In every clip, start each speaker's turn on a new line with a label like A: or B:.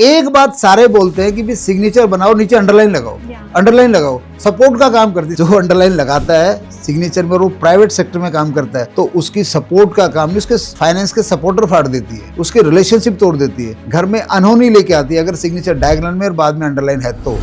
A: एक बात सारे बोलते हैं कि भी सिग्नेचर बनाओ, नीचे अंडरलाइन लगाओ, अंडरलाइन लगाओ, सपोर्ट का काम करती है। जो अंडरलाइन लगाता है सिग्नेचर में, वो प्राइवेट सेक्टर में काम करता है, तो उसकी सपोर्ट का काम नहीं, उसके फाइनेंस के सपोर्टर फाड़ देती है, उसके रिलेशनशिप तोड़ देती है, घर में अनहोनी लेके आती है अगर सिग्नेचर डायगोनल में और बाद में अंडरलाइन है तो।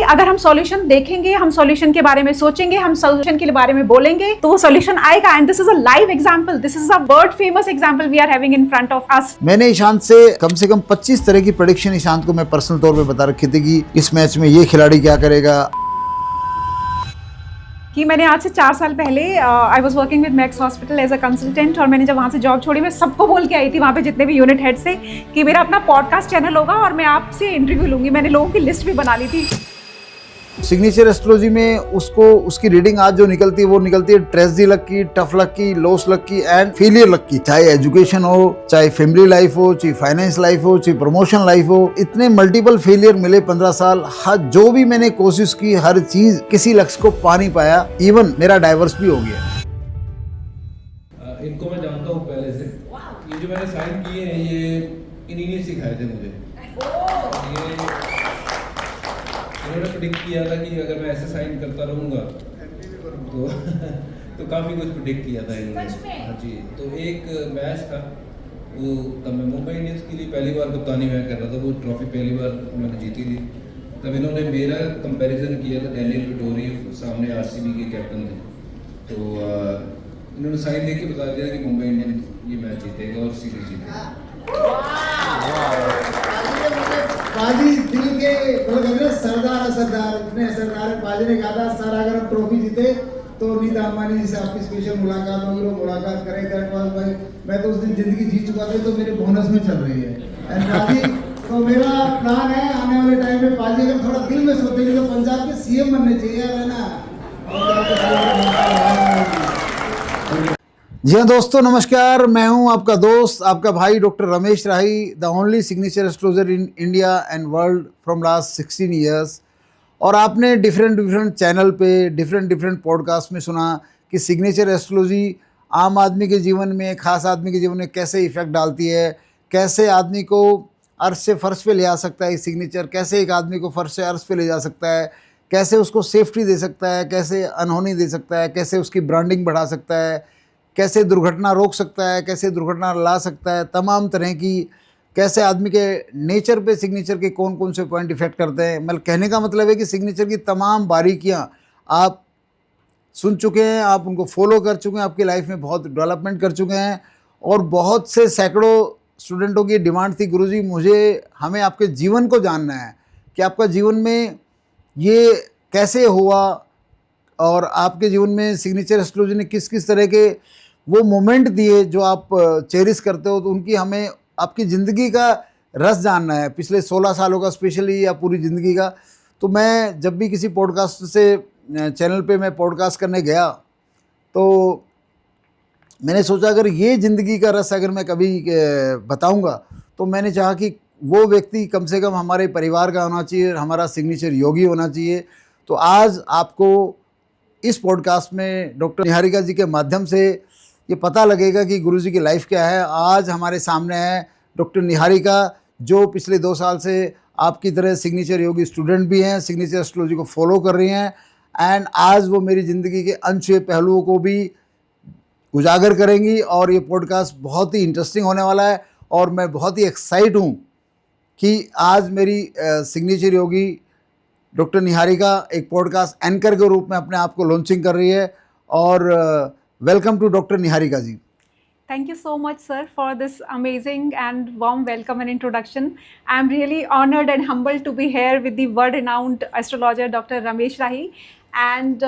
B: अगर हम सॉल्यूशन देखेंगे, हम सॉल्यूशन के बारे में सोचेंगे, हम सॉल्यूशन के बारे में बोलेंगे, तो वो सॉल्यूशन आएगा। And this is a live example, this is a world famous example we are having in front of us.
A: मैंने ईशांत से कम 25 तरह की प्रेडिक्शन ईशांत को मैं पर्सनल तौर पे बता रखी थी कि इस मैच में ये खिलाड़ी क्या करेगा।
B: कि मैंने आज से 4 साल पहले I was working with Max hospital as a consultant, और मैंने जब वहाँ से जॉब छोड़ी, मैं सबको बोल के आई थी वहाँ पे जितने भी यूनिट हेड से कि मेरा अपना पॉडकास्ट चैनल होगा और मैं आपसे इंटरव्यू लूंगी। मैंने लोगों की लिस्ट भी बना ली थी।
A: सिग्नेचर एस्ट्रोलॉजी में उसकी रीडिंग आज जो निकलती है वो निकलती है ट्रेजेडी लक की, टफ लक की, लॉस लक की एंड फेलियर लक की। चाहे एजुकेशन हो, चाहे फैमिली लाइफ हो, चाहे फाइनेंस लाइफ हो, चाहे प्रमोशन लाइफ हो, इतने मल्टीपल फेलियर मिले 15 साल। जो भी मैंने कोशिश की, हर चीज किसी लक्ष्य को पा नहीं पाया। इवन मेरा डाइवर्स भी हो गया।
C: इनको मैं जानता हूँ पहले से। ये जो मैंने साइन किए हैं ये इन्हीं ने सिखाए थे मुझे। ये इन्होंने प्रेडिक्ट किया था कि अगर मैं ऐसे साइन करता रहूँगा तो काफ़ी कुछ प्रेडिक्ट किया था इन्होंने। हाँ जी। तो एक मैच था, वो तब मैं मुंबई इंडियंस के लिए पहली बार कप्तानी मैं कर रहा था, वो ट्रॉफी पहली बार मैंने जीती थी। तब इन्होंने मेरा कंपैरिजन किया था डैनियल विटोरी, सामने आरसीबी के कैप्टन थे। तो इन्होंने साइन देके बता दिया कि मुंबई इंडियंस ये मैच जीतेगा और सीरीज जीतेगा।
D: बाजी दिल के मतलब सरदार इतने सरदार बाजी ने कहा था, सर अगर हम ट्रॉफी जीते तो नीता अंबानी जी से आपकी स्पेशल मुलाकात होगी, लोग मुलाकात करें। दैट वाज भाई, मैं तो उस दिन जिंदगी जी चुका था, तो मेरे बोनस में चल रही है। एंड बाजी तो मेरा प्लान है आने वाले टाइम में, बाजी अगर थोड़ा दिल में सोचेंगे तो पंजाब के सीएम बनने चाहिए है ना।
A: जी हाँ दोस्तों, नमस्कार। मैं हूं आपका दोस्त, आपका भाई doctor Ramesh Rahi, the only signature astrologer in India and world from last 16 years. और आपने डिफरेंट चैनल पे डिफरेंट पॉडकास्ट में सुना कि सिग्नेचर एस्ट्रोलॉजी आम आदमी के जीवन में, खास आदमी के जीवन में कैसे इफेक्ट डालती है, कैसे आदमी को अर्श से फर्श पे ले आ सकता है सिग्नेचर, कैसे एक आदमी को फर्श से अर्श पे ले जा सकता है, कैसे उसको सेफ्टी दे सकता है, कैसे अनहोनी दे सकता है, कैसे उसकी ब्रांडिंग बढ़ा सकता है, कैसे दुर्घटना रोक सकता है, कैसे दुर्घटना ला सकता है, तमाम तरह की, कैसे आदमी के नेचर पे सिग्नेचर के कौन कौन से पॉइंट इफेक्ट करते हैं। मतलब कहने का मतलब है कि सिग्नेचर की तमाम बारीकियां आप सुन चुके हैं, आप उनको फॉलो कर चुके हैं, आपकी लाइफ में बहुत डेवलपमेंट कर चुके हैं। और बहुत से सैकड़ों स्टूडेंटों की डिमांड थी, गुरुजी हमें आपके जीवन को जानना है कि आपका जीवन में ये कैसे हुआ और आपके जीवन में सिग्नेचर एस्ट्रोलॉजी ने किस किस तरह के वो मोमेंट दिए जो आप चेरिश करते हो। तो उनकी हमें आपकी ज़िंदगी का रस जानना है, पिछले 16 सालों का स्पेशली या पूरी ज़िंदगी का। तो मैं जब भी किसी पॉडकास्ट से चैनल पे मैं पॉडकास्ट करने गया तो मैंने सोचा अगर ये ज़िंदगी का रस अगर मैं कभी बताऊंगा तो मैंने चाहा कि वो व्यक्ति कम से कम हमारे परिवार का होना चाहिए, हमारा सिग्नेचर योगी होना चाहिए। तो आज आपको इस पॉडकास्ट में डॉक्टर निहारिका जी के माध्यम से ये पता लगेगा कि गुरुजी की लाइफ क्या है। आज हमारे सामने है डॉक्टर निहारिका, जो पिछले 2 साल से आपकी तरह सिग्नेचर योगी स्टूडेंट भी हैं, सिग्नेचर एस्ट्रोलॉजी को फॉलो कर रही हैं। एंड आज वो मेरी ज़िंदगी के अनछुए पहलुओं को भी उजागर करेंगी और ये पॉडकास्ट बहुत ही इंटरेस्टिंग होने वाला है। और मैं बहुत ही एक्साइट हूँ कि आज मेरी सिग्नेचर योगी डॉक्टर निहारिका एक पॉडकास्ट एंकर के रूप में अपने आप को लॉन्चिंग कर रही है। और welcome to doctor Niharika ji.
B: Thank you so much, sir, for this amazing and warm welcome and introduction. I'm really honored and humbled to be here with the world-renowned astrologer, Dr. Ramesh Rahi, and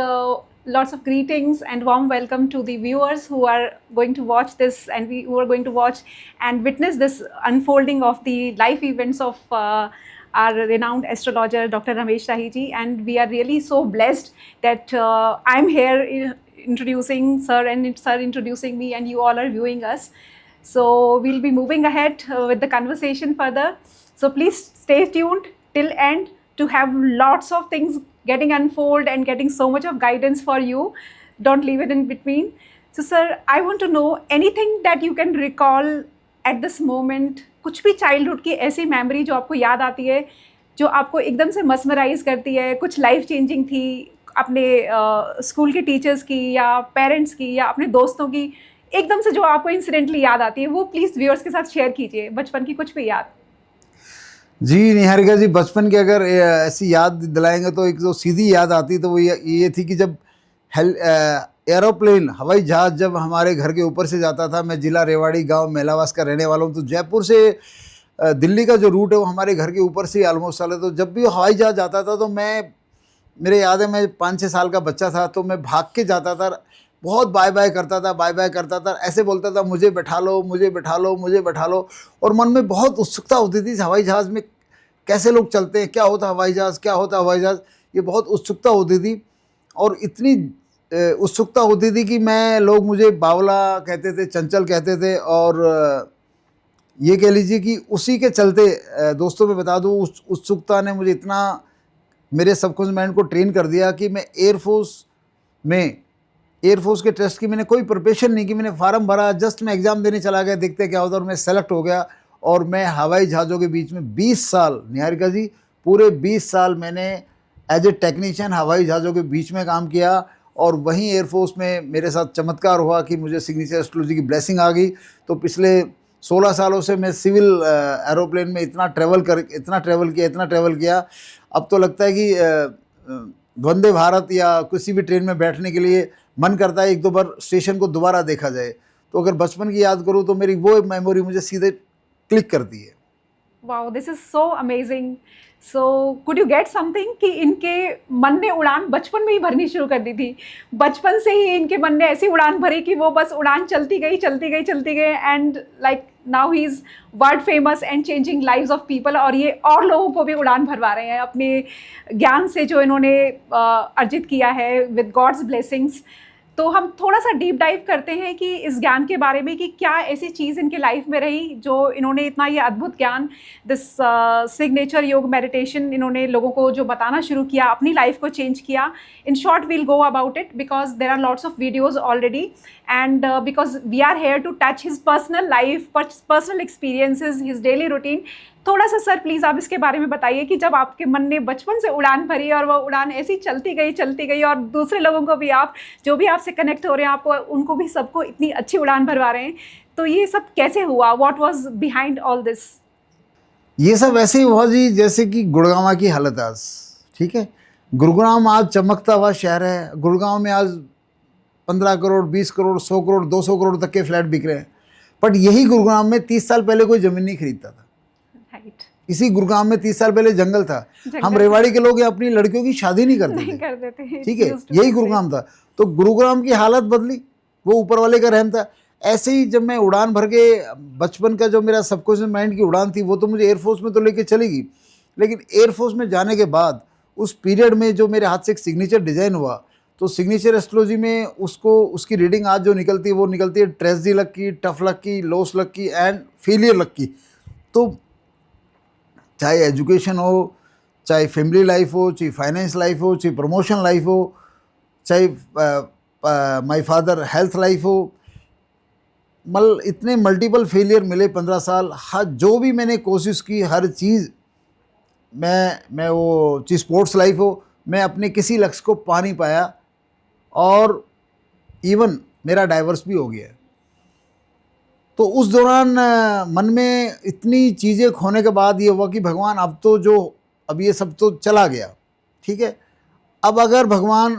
B: lots of greetings and warm welcome to the viewers who are going to watch this and who are going to watch and witness this unfolding of the life events of our renowned astrologer, Dr. Ramesh Rahi ji. And we are really so blessed that I'm here introducing sir and sir introducing me and you all are viewing us. So we'll be moving ahead with the conversation further. So please stay tuned till end to have lots of things getting unfold and getting so much of guidance for you. Don't leave it in between. So sir, I want to know anything that you can recall at this moment कुछ भी childhood की ऐसी memory जो आपको याद आती है, जो आपको एकदम से मस्मराइज करती है, कुछ लाइफ चेंजिंग थी, अपने स्कूल के टीचर्स की या पेरेंट्स की या अपने दोस्तों की, एकदम से जो आपको इंसिडेंटली याद आती है, वो प्लीज़ व्यूअर्स के साथ शेयर कीजिए, बचपन की कुछ भी याद।
A: जी निहारिका जी, बचपन की अगर ऐसी याद दिलाएंगे तो एक जो सीधी याद आती तो वो ये थी कि जब एरोप्लेन हवाई जहाज़ जब हमारे घर के ऊपर से जाता था। मैं जिला रेवाड़ी गांव मेलावास का रहने वाला हूं, तो जयपुर से दिल्ली का जो रूट है वो हमारे घर के ऊपर से ही ऑलमोस्ट चला। तो जब भी हवाई जहाज़ जाता था तो मेरे याद है, मैं 5-6 साल का बच्चा था, तो मैं भाग के जाता था, बहुत बाय बाय करता था, बाय बाय करता था, ऐसे बोलता था मुझे बैठा लो, मुझे बैठा लो, मुझे बैठा लो। और मन में बहुत उत्सुकता होती थी, हवाई जहाज़ में कैसे लोग चलते हैं, क्या होता हवाई जहाज़, क्या होता हवाई जहाज़, ये बहुत उत्सुकता होती थी। और इतनी उत्सुकता होती थी कि लोग मुझे बावला कहते थे, चंचल कहते थे। और ये कह लीजिए कि उसी के चलते दोस्तों में बता दूँ, उस उत्सुकता ने मुझे इतना मेरे सबकॉन्शियस माइंड को ट्रेन कर दिया कि मैं एयरफोर्स के टेस्ट की मैंने कोई प्रिपरेशन नहीं की, मैंने फार्म भरा, जस्ट मैं एग्ज़ाम देने चला गया, देखते क्या होता, और मैं सेलेक्ट हो गया। और मैं हवाई जहाज़ों के बीच में 20 साल, निहारिका जी, पूरे 20 साल मैंने एज ए टेक्नीशियन हवाई जहाज़ों के बीच में काम किया। और वहीं एयरफोर्स में मेरे साथ चमत्कार हुआ कि मुझे सिग्नेचर एस्ट्रोलॉजी की ब्लेसिंग आ गई। तो पिछले 16 सालों से मैं सिविल एरोप्लेन में इतना ट्रैवल किया। अब तो लगता है कि वंदे भारत या किसी भी ट्रेन में बैठने के लिए मन करता है एक दो बार स्टेशन को दोबारा देखा जाए। तो अगर बचपन की याद करूँ तो मेरी वो मेमोरी मुझे सीधे क्लिक करती है।
B: Wow, this is so amazing. So could you get something कि इनके मन ने उड़ान बचपन में ही भरनी शुरू कर दी थी, बचपन से ही इनके मन ने ऐसी उड़ान भरी कि वो बस उड़ान चलती गई and like now he is world famous and changing lives of people. और ये और लोगों को भी उड़ान भरवा रहे हैं अपने ज्ञान से जो इन्होंने अर्जित किया है विद गॉड्स ब्लेसिंग्स। तो हम थोड़ा सा डीप डाइव करते हैं कि इस ज्ञान के बारे में कि क्या ऐसी चीज़ इनके लाइफ में रही जो इन्होंने इतना ये अद्भुत ज्ञान, दिस सिग्नेचर योग मेडिटेशन इन्होंने लोगों को जो बताना शुरू किया, अपनी लाइफ को चेंज किया। In short we'll go about it because there are lots of videos already and because we are here to touch his personal life, personal experiences, his daily routine. थोड़ा सा सर प्लीज़ आप इसके बारे में बताइए कि जब आपके मन ने बचपन से उड़ान भरी और वो उड़ान ऐसी चलती गई और दूसरे लोगों को भी, आप जो भी आपसे कनेक्ट हो रहे हैं, आपको उनको भी सबको इतनी अच्छी उड़ान भरवा रहे हैं, तो ये सब कैसे हुआ? What was behind all this?
A: ये सब ऐसे ही हुआ जी जैसे कि गुड़गांव की हालत आज, ठीक है। गुड़गांव आज चमकता हुआ शहर है। गुड़गांव में आज 15 करोड़, 20 करोड़, 100 करोड़, 200 करोड़ तक के फ्लैट बिक रहे हैं। बट यही गुड़गांव में 30 साल पहले कोई ज़मीन नहीं खरीदता था। इसी गुड़गांव में 30 साल पहले जंगल था। हम रेवाड़ी के लोग अपनी लड़कियों की शादी नहीं करते थे, ठीक है। यही गुड़गांव था। तो गुरुग्राम की हालत बदली, वो ऊपर वाले का रहम था। ऐसे ही जब मैं उड़ान भर के, बचपन का जो मेरा सबकॉन्शियस माइंड की उड़ान थी वो तो मुझे एयरफोर्स में तो लेके चलेगी, लेकिन एयरफोर्स में जाने के बाद उस पीरियड में जो मेरे हाथ से एक सिग्नेचर डिज़ाइन हुआ, तो सिग्नेचर एस्ट्रोलॉजी में उसकी रीडिंग आज जो निकलती है वो निकलती है ट्रेजडी लक की, टफ लक की, लॉस लक की एंड फेलियर लक की। तो चाहे एजुकेशन हो, चाहे फैमिली लाइफ हो, चाहे फाइनेंस लाइफ हो, चाहे प्रमोशन लाइफ हो, चाहे माय फादर हेल्थ लाइफ हो, इतने मल्टीपल फेलियर मिले 15 साल। हर जो भी मैंने कोशिश की, हर चीज़ मैं वो चीज़ स्पोर्ट्स लाइफ हो, मैं अपने किसी लक्ष्य को पा नहीं पाया और इवन मेरा डाइवर्स भी हो गया। तो उस दौरान मन में इतनी चीज़ें खोने के बाद ये हुआ कि भगवान अब ये सब तो चला गया, ठीक है। अब अगर भगवान,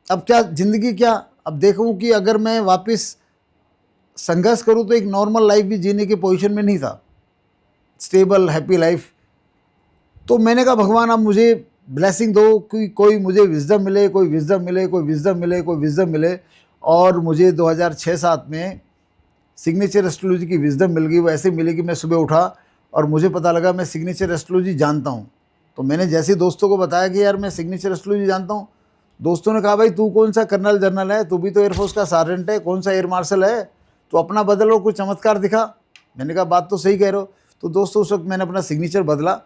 A: अब क्या ज़िंदगी, क्या अब देखूं कि अगर मैं वापस संघर्ष करूं तो एक नॉर्मल लाइफ भी जीने की पोजीशन में नहीं था, स्टेबल हैप्पी लाइफ। तो मैंने कहा भगवान अब मुझे ब्लेसिंग दो कि कोई मुझे विजडम मिले, कोई विजडम मिले, कोई विजडम मिले, कोई विजडम मिले। और मुझे 2006-07 में सिग्नेचर एस्ट्रोलॉजी की विजडम मिल गई। वो ऐसे मिली कि मैं सुबह उठा और मुझे पता लगा मैं सिग्नेचर एस्ट्रोलॉजी जानता हूँ। तो मैंने जैसे दोस्तों को बताया कि यार मैं सिग्नेचर एस्ट्रोलॉजी जानता हूँ, दोस्तों ने कहा भाई तू कौन सा कर्नल जनरल है, तू भी तो एयरफोर्स का सार्जेंट है, कौन सा एयर मार्शल है, तो अपना बदल और कुछ चमत्कार दिखा। मैंने कहा बात तो सही कह रहे हो। तो दोस्तों उस वक्त मैंने अपना सिग्नेचर बदला।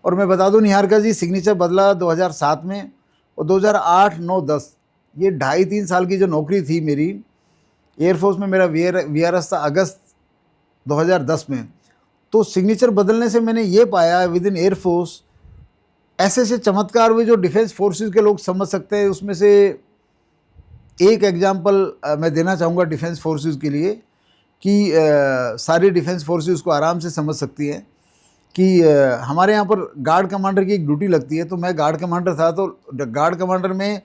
A: और मैं बता दूं निहारिका जी, सिग्नेचर बदला 2007 में, और 2008, 9, 10 ये 2.5-3 साल की जो नौकरी थी मेरी एयरफोर्स में, मेरा वीआरएस था अगस्त 2010 में। तो सिग्नेचर बदलने से मैंने ये पाया विद इन एयरफोर्स ऐसे ऐसे चमत्कार हुए जो डिफेंस फोर्सेस के लोग समझ सकते हैं। उसमें से एक एग्जांपल मैं देना चाहूँगा डिफेंस फोर्सेस के लिए कि सारी डिफेंस फोर्सेस उसको आराम से समझ सकती हैं कि हमारे यहाँ पर गार्ड कमांडर की एक ड्यूटी लगती है। तो मैं गार्ड कमांडर था, तो गार्ड कमांडर में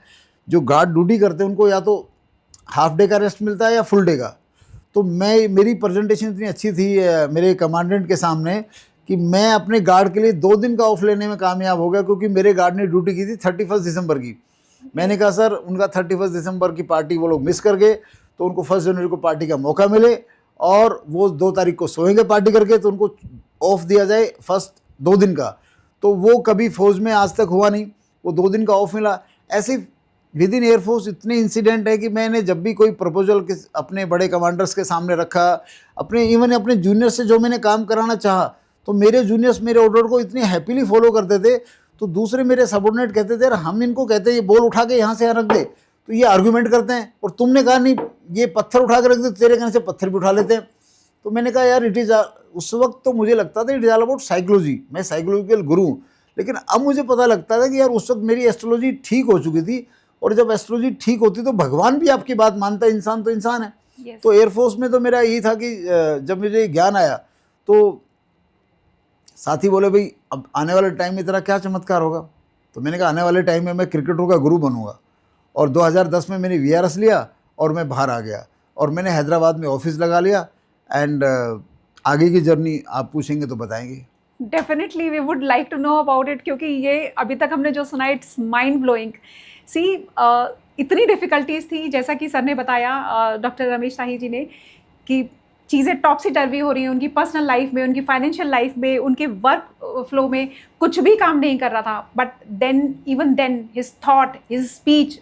A: जो गार्ड ड्यूटी करते हैं उनको या तो हाफ डे का रेस्ट मिलता है या फुल डे का। तो मेरी प्रेजेंटेशन इतनी अच्छी थी मेरे कमांडेंट के सामने कि मैं अपने गार्ड के लिए 2 दिन का ऑफ लेने में कामयाब हो गया, क्योंकि मेरे गार्ड ने ड्यूटी की थी 31 दिसंबर की। मैंने कहा सर उनका 31 दिसंबर की पार्टी वो लोग मिस कर गए, तो उनको 1 जनवरी को पार्टी का मौका मिले और वो 2 तारीख को सोएंगे पार्टी करके, तो उनको ऑफ दिया जाए फर्स्ट 2 दिन का। तो वो कभी फौज में आज तक हुआ नहीं, वो 2 दिन का ऑफ मिला। ऐसे विद इन एयरफोर्स इतने इंसिडेंट है कि मैंने जब भी कोई प्रपोजल अपने बड़े कमांडर्स के सामने रखा, अपने इवन अपने जूनियर से जो मैंने काम कराना चाहा, तो मेरे जूनियर्स मेरे ऑर्डर को इतने हैप्पीली फॉलो करते थे। तो दूसरे मेरे सबऑर्डिनेट कहते थे यार हम इनको कहते हैं ये बॉल उठा के यहाँ से यहाँ रख दे, तो ये आर्गूमेंट करते हैं, और तुमने कहा नहीं ये पत्थर उठा के रख दे, तेरे कहने से पत्थर भी उठा लेते हैं। तो मैंने कहा यार इट इज़ उस वक्त तो मुझे लगता था it is all about psychology, मैं साइकोलॉजिकल गुरु हूँ। लेकिन अब मुझे पता लगता था कि यार उस वक्त मेरी एस्ट्रोलॉजी ठीक हो चुकी थी, और जब एस्ट्रोलॉजी ठीक होती तो भगवान भी आपकी बात मानता है, इंसान तो इंसान है।
B: Yes.
A: तो एयरफोर्स में तो मेरा यही था कि जब मुझे ज्ञान आया तो साथी बोले भाई अब आने वाले टाइम में तेरा क्या चमत्कार होगा। तो मैंने कहा आने वाले टाइम में मैं क्रिकेटरों का गुरु बनूंगा। और 2010 में मैंने VRS लिया और मैं बाहर आ गया, और मैंने हैदराबाद में ऑफिस लगा लिया। एंड आगे की जर्नी आप पूछेंगे तो बताएंगे।
B: Definitely we would like to know about it, क्योंकि ये अभी तक हमने जो सुना इट्स माइंड ब्लोइंग। सी इतनी डिफ़िकल्टीज़ थी, जैसा कि सर ने बताया, डॉक्टर रमेश शाही जी ने, कि चीज़ें टॉपसी टर्वी हो रही हैं उनकी पर्सनल लाइफ में, उनकी फाइनेंशियल लाइफ में, उनके वर्क फ्लो में कुछ भी काम नहीं कर रहा था। But then even then his thought, his speech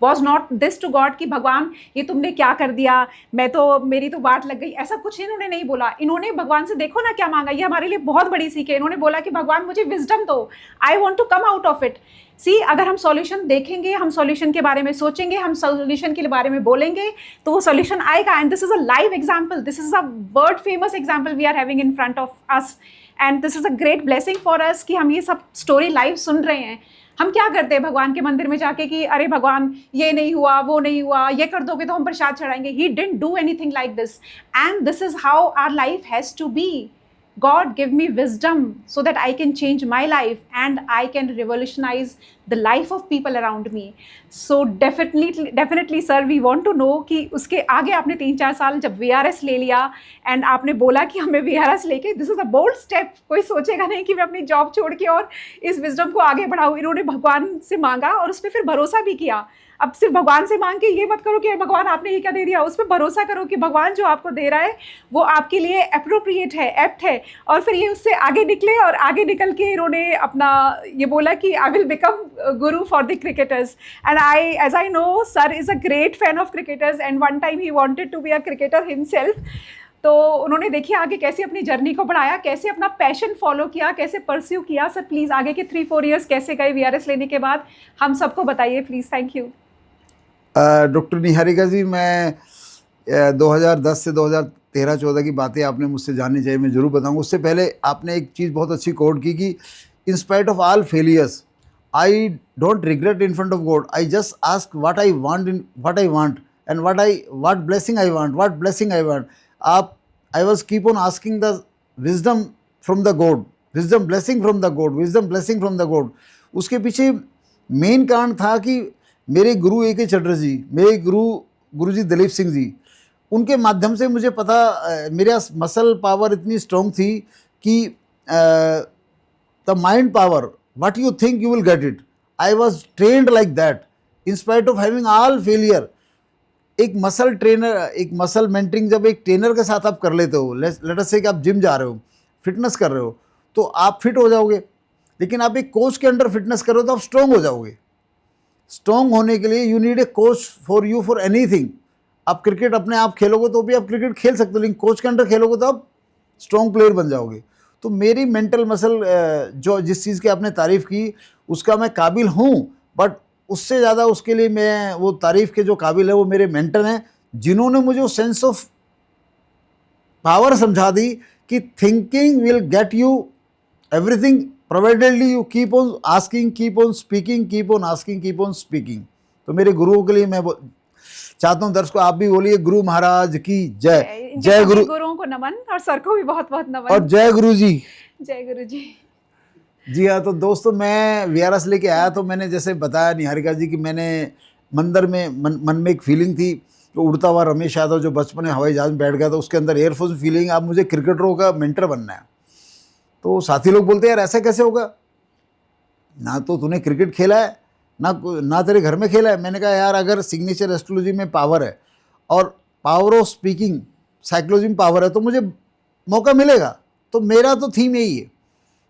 B: was not this to God कि भगवान ये तुमने क्या कर दिया, मेरी तो बात लग गई। ऐसा कुछ इन्होंने नहीं बोला। इन्होंने भगवान से देखो ना क्या मांगा, ये हमारे लिए बहुत बड़ी सीख है। इन्होंने बोला कि भगवान मुझे विजडम दो, I want to come out of it. See अगर हम सॉल्यूशन देखेंगे, हम सॉल्यूशन के बारे में सोचेंगे, हम सॉल्यूशन के बारे में बोलेंगे, तो वो सॉल्यूशन आएगा। And this is a live example, this is a world famous example we are having in front of us, and this is a great blessing for us कि हम ये सब स्टोरी लाइव सुन रहे हैं। हम क्या करते हैं भगवान के मंदिर में जाके कि अरे भगवान ये नहीं हुआ, वो नहीं हुआ, ये कर दोगे तो हम प्रसाद चढ़ाएंगे। He didn't do anything like this, and this is how our life has to be. God give me wisdom so that I can change my life and I can revolutionize the life of people around me. So definitely sir, we want to know कि उसके आगे आपने 3-4 साल जब VRS ले लिया and आपने बोला कि हमें VRS लेके, this is a bold step। कोई सोचेगा नहीं कि मैं अपनी जॉब छोड़ के और इस विजडम को आगे बढ़ाऊँ। इन्होंने भगवान से मांगा और उस पर फिर भरोसा भी किया। अब सिर्फ भगवान से मांग के ये मत करो कि भगवान आपने ये क्या दे दिया, उस पर भरोसा करो कि भगवान जो आपको दे रहा है वो आपके लिए अप्रोप्रिएट है, एप्ट है। और फिर ये उससे आगे निकले, और आगे निकल के इन्होंने अपना ये बोला कि I will become guru for the cricketers. And as I know sir is a great fan of cricketers, and one time he wanted to be a cricketer himself. तो उन्होंने देखिए आगे कैसे अपनी जर्नी को बढ़ाया, कैसे अपना पैशन फॉलो किया, कैसे परस्यू किया। सर प्लीज़ आगे के 3-4 ईयर्स कैसे गए VRS लेने के बाद, हम सबको बताइए please. Thank you.
A: Doctor Niharika ji, मैं 2010 से 2013-14 की बातें आपने मुझसे जाननी चाहिए, मैं ज़रूर बताऊंगा। उससे पहले आपने एक चीज़ बहुत अच्छी कोट की कि in spite of all failures I don't regret in front of God, I just ask what I want and what blessing I want. आप I was keep on asking the wisdom from the God, wisdom blessing from the God, wisdom blessing from the God. उसके पीछे main कारण था कि मेरे गुरु A.K. Chatterjee, मेरे गुरुजी दलीप सिंह जी, उनके माध्यम से मुझे पता, मेरा मसल पावर इतनी स्ट्रॉन्ग थी कि the mind power, what you think you will get it. I was trained like that in spite of having all failure. एक मसल ट्रेनर, एक मसल मेंटरिंग जब एक ट्रेनर के साथ आप कर लेते हो, लेट अस से कि आप जिम जा रहे हो, फिटनेस कर रहे हो, तो आप फिट हो जाओगे। लेकिन आप एक कोच के अंडर फिटनेस कर रहे हो तो आप स्ट्रॉन्ग हो जाओगे। स्ट्रॉन्ग होने के लिए you need a coach for you for anything. आप क्रिकेट अपने आप खेलोगे तो भी आप क्रिकेट खेल सकते हो, लेकिन कोच के अंडर खेलोगे तो आप स्ट्रॉन्ग प्लेयर बन जाओगे। तो मेरी मेंटल मसल, जो जिस चीज़ की आपने तारीफ़ की उसका मैं काबिल हूँ, बट उससे ज़्यादा उसके लिए मैं वो तारीफ़ के जो काबिल है वो मेरे मेंटर हैं, जिन्होंने मुझे वो सेंस ऑफ पावर समझा दी कि thinking will get you everything providedly you keep on asking, keep on speaking, keep on asking, keep on speaking. तो मेरे गुरुओं के लिए मैं चाहता हूँ दर्शकों आप भी बोलिए गुरु महाराज की जय।
B: इनके
A: जय
B: सभी
A: गुरु
B: गुरुओं को नमन और सर को भी बहुत बहुत नमन।
A: और जय गुरु जी।
B: जय गुरु जी।
A: जी हाँ, तो दोस्तों मैं वीआरएस लेके आया तो मैंने जैसे बताया निहारिका जी कि मैंने मंदिर में मन में एक फीलिंग थी कि उड़ता हुआ रमेश यादव जो बचपन में हवाई जहाज में बैठ गया था उसके अंदर एयरफोर्स फीलिंग, अब मुझे क्रिकेटरों का मेंटर बनना है। तो साथी लोग बोलते हैं यार ऐसा कैसे होगा, ना तो तूने क्रिकेट खेला है ना तेरे घर में खेला है। मैंने कहा यार अगर सिग्नेचर एस्ट्रोलॉजी में पावर है और पावर ऑफ स्पीकिंग साइकोलॉजी में पावर है तो मुझे मौका मिलेगा। तो मेरा तो थीम यही है।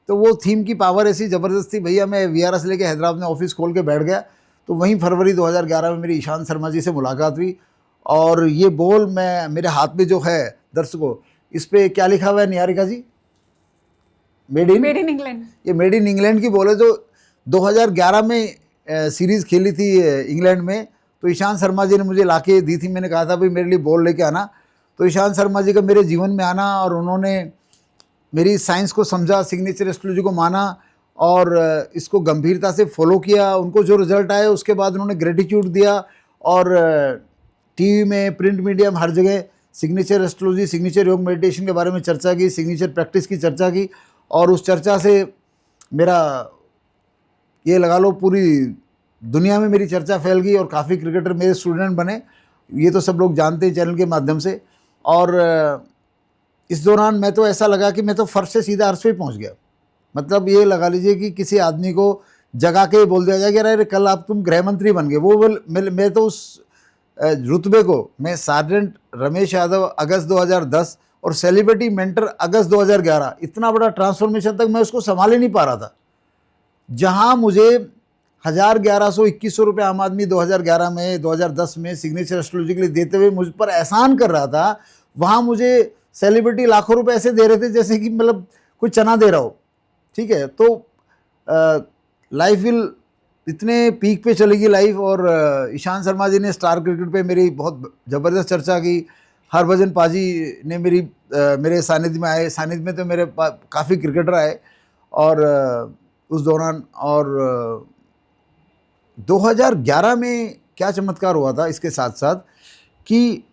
A: तो वो थीम की पावर ऐसी ज़बरदस्त थी भैया, मैं वीआरएस लेके हैदराबाद में ऑफिस खोल के बैठ गया। तो वहीं फरवरी 2011 में मेरी ईशान शर्मा जी से मुलाकात हुई और ये बोल मैं मेरे हाथ में जो है दर्शकों इस पर क्या लिखा हुआ है Niharika ji? Made in
B: England.
A: ये मेड इन इंग्लैंड की बॉल है जो 2011 में सीरीज़ खेली थी इंग्लैंड में। तो ईशान शर्मा जी ने मुझे लाके दी थी, मैंने कहा था भाई मेरे लिए बॉल लेके आना। तो ईशान शर्मा जी का मेरे जीवन में आना और उन्होंने मेरी साइंस को समझा, सिग्नेचर एस्ट्रोलॉजी को माना और इसको गंभीरता से फॉलो किया। उनको जो रिजल्ट आए उसके बाद उन्होंने ग्रेटिट्यूड दिया और टीवी में, प्रिंट मीडिया में, हर जगह signature astrology, signature yoga meditation के बारे में चर्चा की, सिग्नेचर प्रैक्टिस की चर्चा की। और उस चर्चा से मेरा ये लगा लो पूरी दुनिया में मेरी चर्चा फैल गई और काफ़ी क्रिकेटर मेरे स्टूडेंट बने। ये तो सब लोग जानते हैं चैनल के माध्यम से। और इस दौरान मैं तो ऐसा लगा कि मैं तो फर्श से सीधा अर्श पे पहुंच गया। मतलब ये लगा लीजिए कि किसी आदमी को जगा के बोल दिया जाए कि अरे कल आप तुम गृह मंत्री बन गए। वो मैं तो उस रुतबे को मैं सार्जेंट रमेश यादव अगस्त 2010 और सेलिब्रिटी मेंटर अगस्त 2011, इतना बड़ा ट्रांसफॉर्मेशन तक मैं उसको संभाल ही नहीं पा रहा था। जहां मुझे 1100-2100 रुपये आम आदमी 2011 में 2010 में सिग्नेचर एस्ट्रोलॉजी के लिए देते हुए मुझ पर एहसान कर रहा था, वहाँ मुझे सेलिब्रिटी लाखों रुपए ऐसे दे रहे थे जैसे कि मतलब कोई चना दे रहा हो। ठीक है, तो लाइफ विल इतने पीक पे चलेगी लाइफ। और ईशान शर्मा जी ने स्टार क्रिकेट पे मेरी बहुत ज़बरदस्त चर्चा की। हरभजन पाजी ने मेरे सानिध्य में आए, सानिध्य में तो मेरे काफ़ी क्रिकेटर आए और उस दौरान। और 2011 में क्या चमत्कार हुआ था इसके साथ साथ कि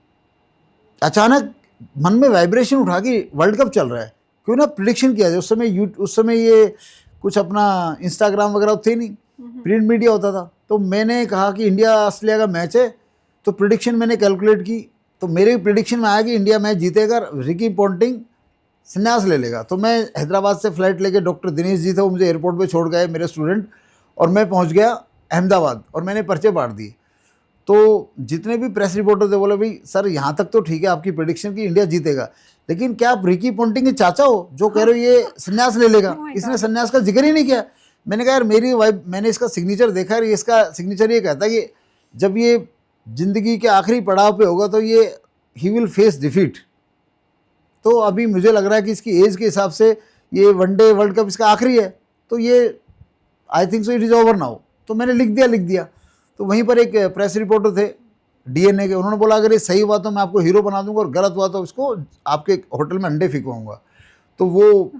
A: अचानक मन में वाइब्रेशन उठा कि वर्ल्ड कप चल रहा है, क्यों ना प्रिडिक्शन किया जाए। उस समय ये कुछ अपना इंस्टाग्राम वगैरह थे नहीं, प्रिंट मीडिया होता था। तो मैंने कहा कि इंडिया ऑस्ट्रेलिया का मैच है, तो प्रिडिक्शन मैंने कैलकुलेट की। तो मेरे प्रिडिक्शन में आया कि इंडिया मैच जीतेगा, रिकी पॉन्टिंग संन्यास ले लेगा। तो मैं हैदराबाद से फ्लाइट लेके, डॉक्टर दिनेश जी थे वो मुझे एयरपोर्ट पे छोड़ गए, मेरे स्टूडेंट, और मैं पहुंच गया अहमदाबाद और मैंने पर्चे बांट दिए। तो जितने भी प्रेस रिपोर्टर थे बोले भाई सर यहाँ तक तो ठीक है आपकी प्रेडिक्शन कि इंडिया जीतेगा, लेकिन क्या आप रिकी पॉन्टिंग के चाचा हो जो कह रहे हो ये संन्यास ले लेगा? इसने संन्यास का जिक्र ही नहीं किया। मैंने कहा यार मेरी वाइफ, मैंने इसका सिग्नेचर देखा है, इसका सिग्नेचर ये कहता है कि जब ये ज़िंदगी के आखिरी पड़ाव पे होगा तो ये ही विल फेस डिफीट। तो अभी मुझे लग रहा है कि इसकी एज के हिसाब से ये वनडे वर्ल्ड कप इसका आखिरी है, तो ये I think so it is over now. तो मैंने लिख दिया। तो वहीं पर एक प्रेस रिपोर्टर थे डीएनए के, उन्होंने बोला अगर ये सही हुआ तो मैं आपको हीरो बना दूंगा और गलत हुआ तो इसको आपके होटल में अंडे फेंकवाऊंगा। तो वो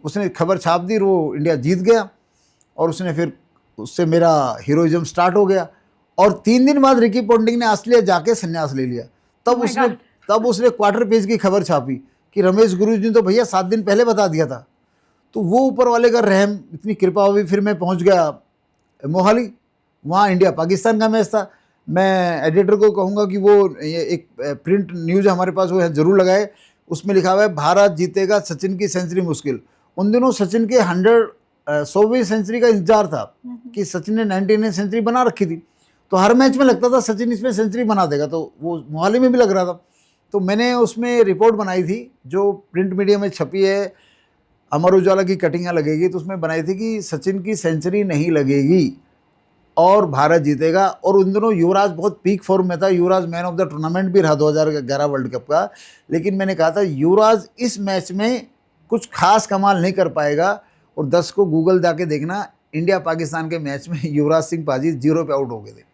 A: उसने खबर छाप दी, वो इंडिया जीत गया और उसने फिर उससे मेरा हीरोइज्म स्टार्ट हो गया। और 3 दिन बाद रिकी पॉन्टिंग ने ऑस्ट्रेलिया जाके संन्यास ले लिया। तब उसने क्वार्टर पेज की खबर छापी कि रमेश गुरु जी ने तो भैया 7 दिन पहले बता दिया था। तो वो ऊपर वाले का रहम, इतनी कृपा हुई। फिर मैं पहुंच गया मोहाली, वहाँ इंडिया पाकिस्तान का मैच था। मैं एडिटर को कहूँगा कि वो ये एक प्रिंट न्यूज़ हमारे पास वो है ज़रूर लगाए, उसमें लिखा हुआ है भारत जीतेगा, सचिन की सेंचुरी मुश्किल। उन दिनों सचिन के 100वीं सेंचुरी का इंतजार था कि सचिन ने 99 सेंचुरी बना रखी थी। तो हर मैच में लगता था सचिन इसमें सेंचुरी बना देगा, तो वो मोहाली में भी लग रहा था। तो मैंने उसमें रिपोर्ट बनाई थी जो प्रिंट मीडिया में छपी है, अमर उजाला की कटिंगाँ लगेगी, तो उसमें बनाई थी कि सचिन की सेंचुरी नहीं लगेगी और भारत जीतेगा। और उन दिनों युवराज बहुत पीक फॉर्म में था, युवराज मैन ऑफ द टूर्नामेंट भी रहा 2011 वर्ल्ड कप का। लेकिन मैंने कहा था युवराज इस मैच में कुछ खास कमाल नहीं कर पाएगा। और 10 को गूगल जाके देखना, इंडिया पाकिस्तान के मैच में युवराज सिंह पाजी 0 पे आउट हो गए थे।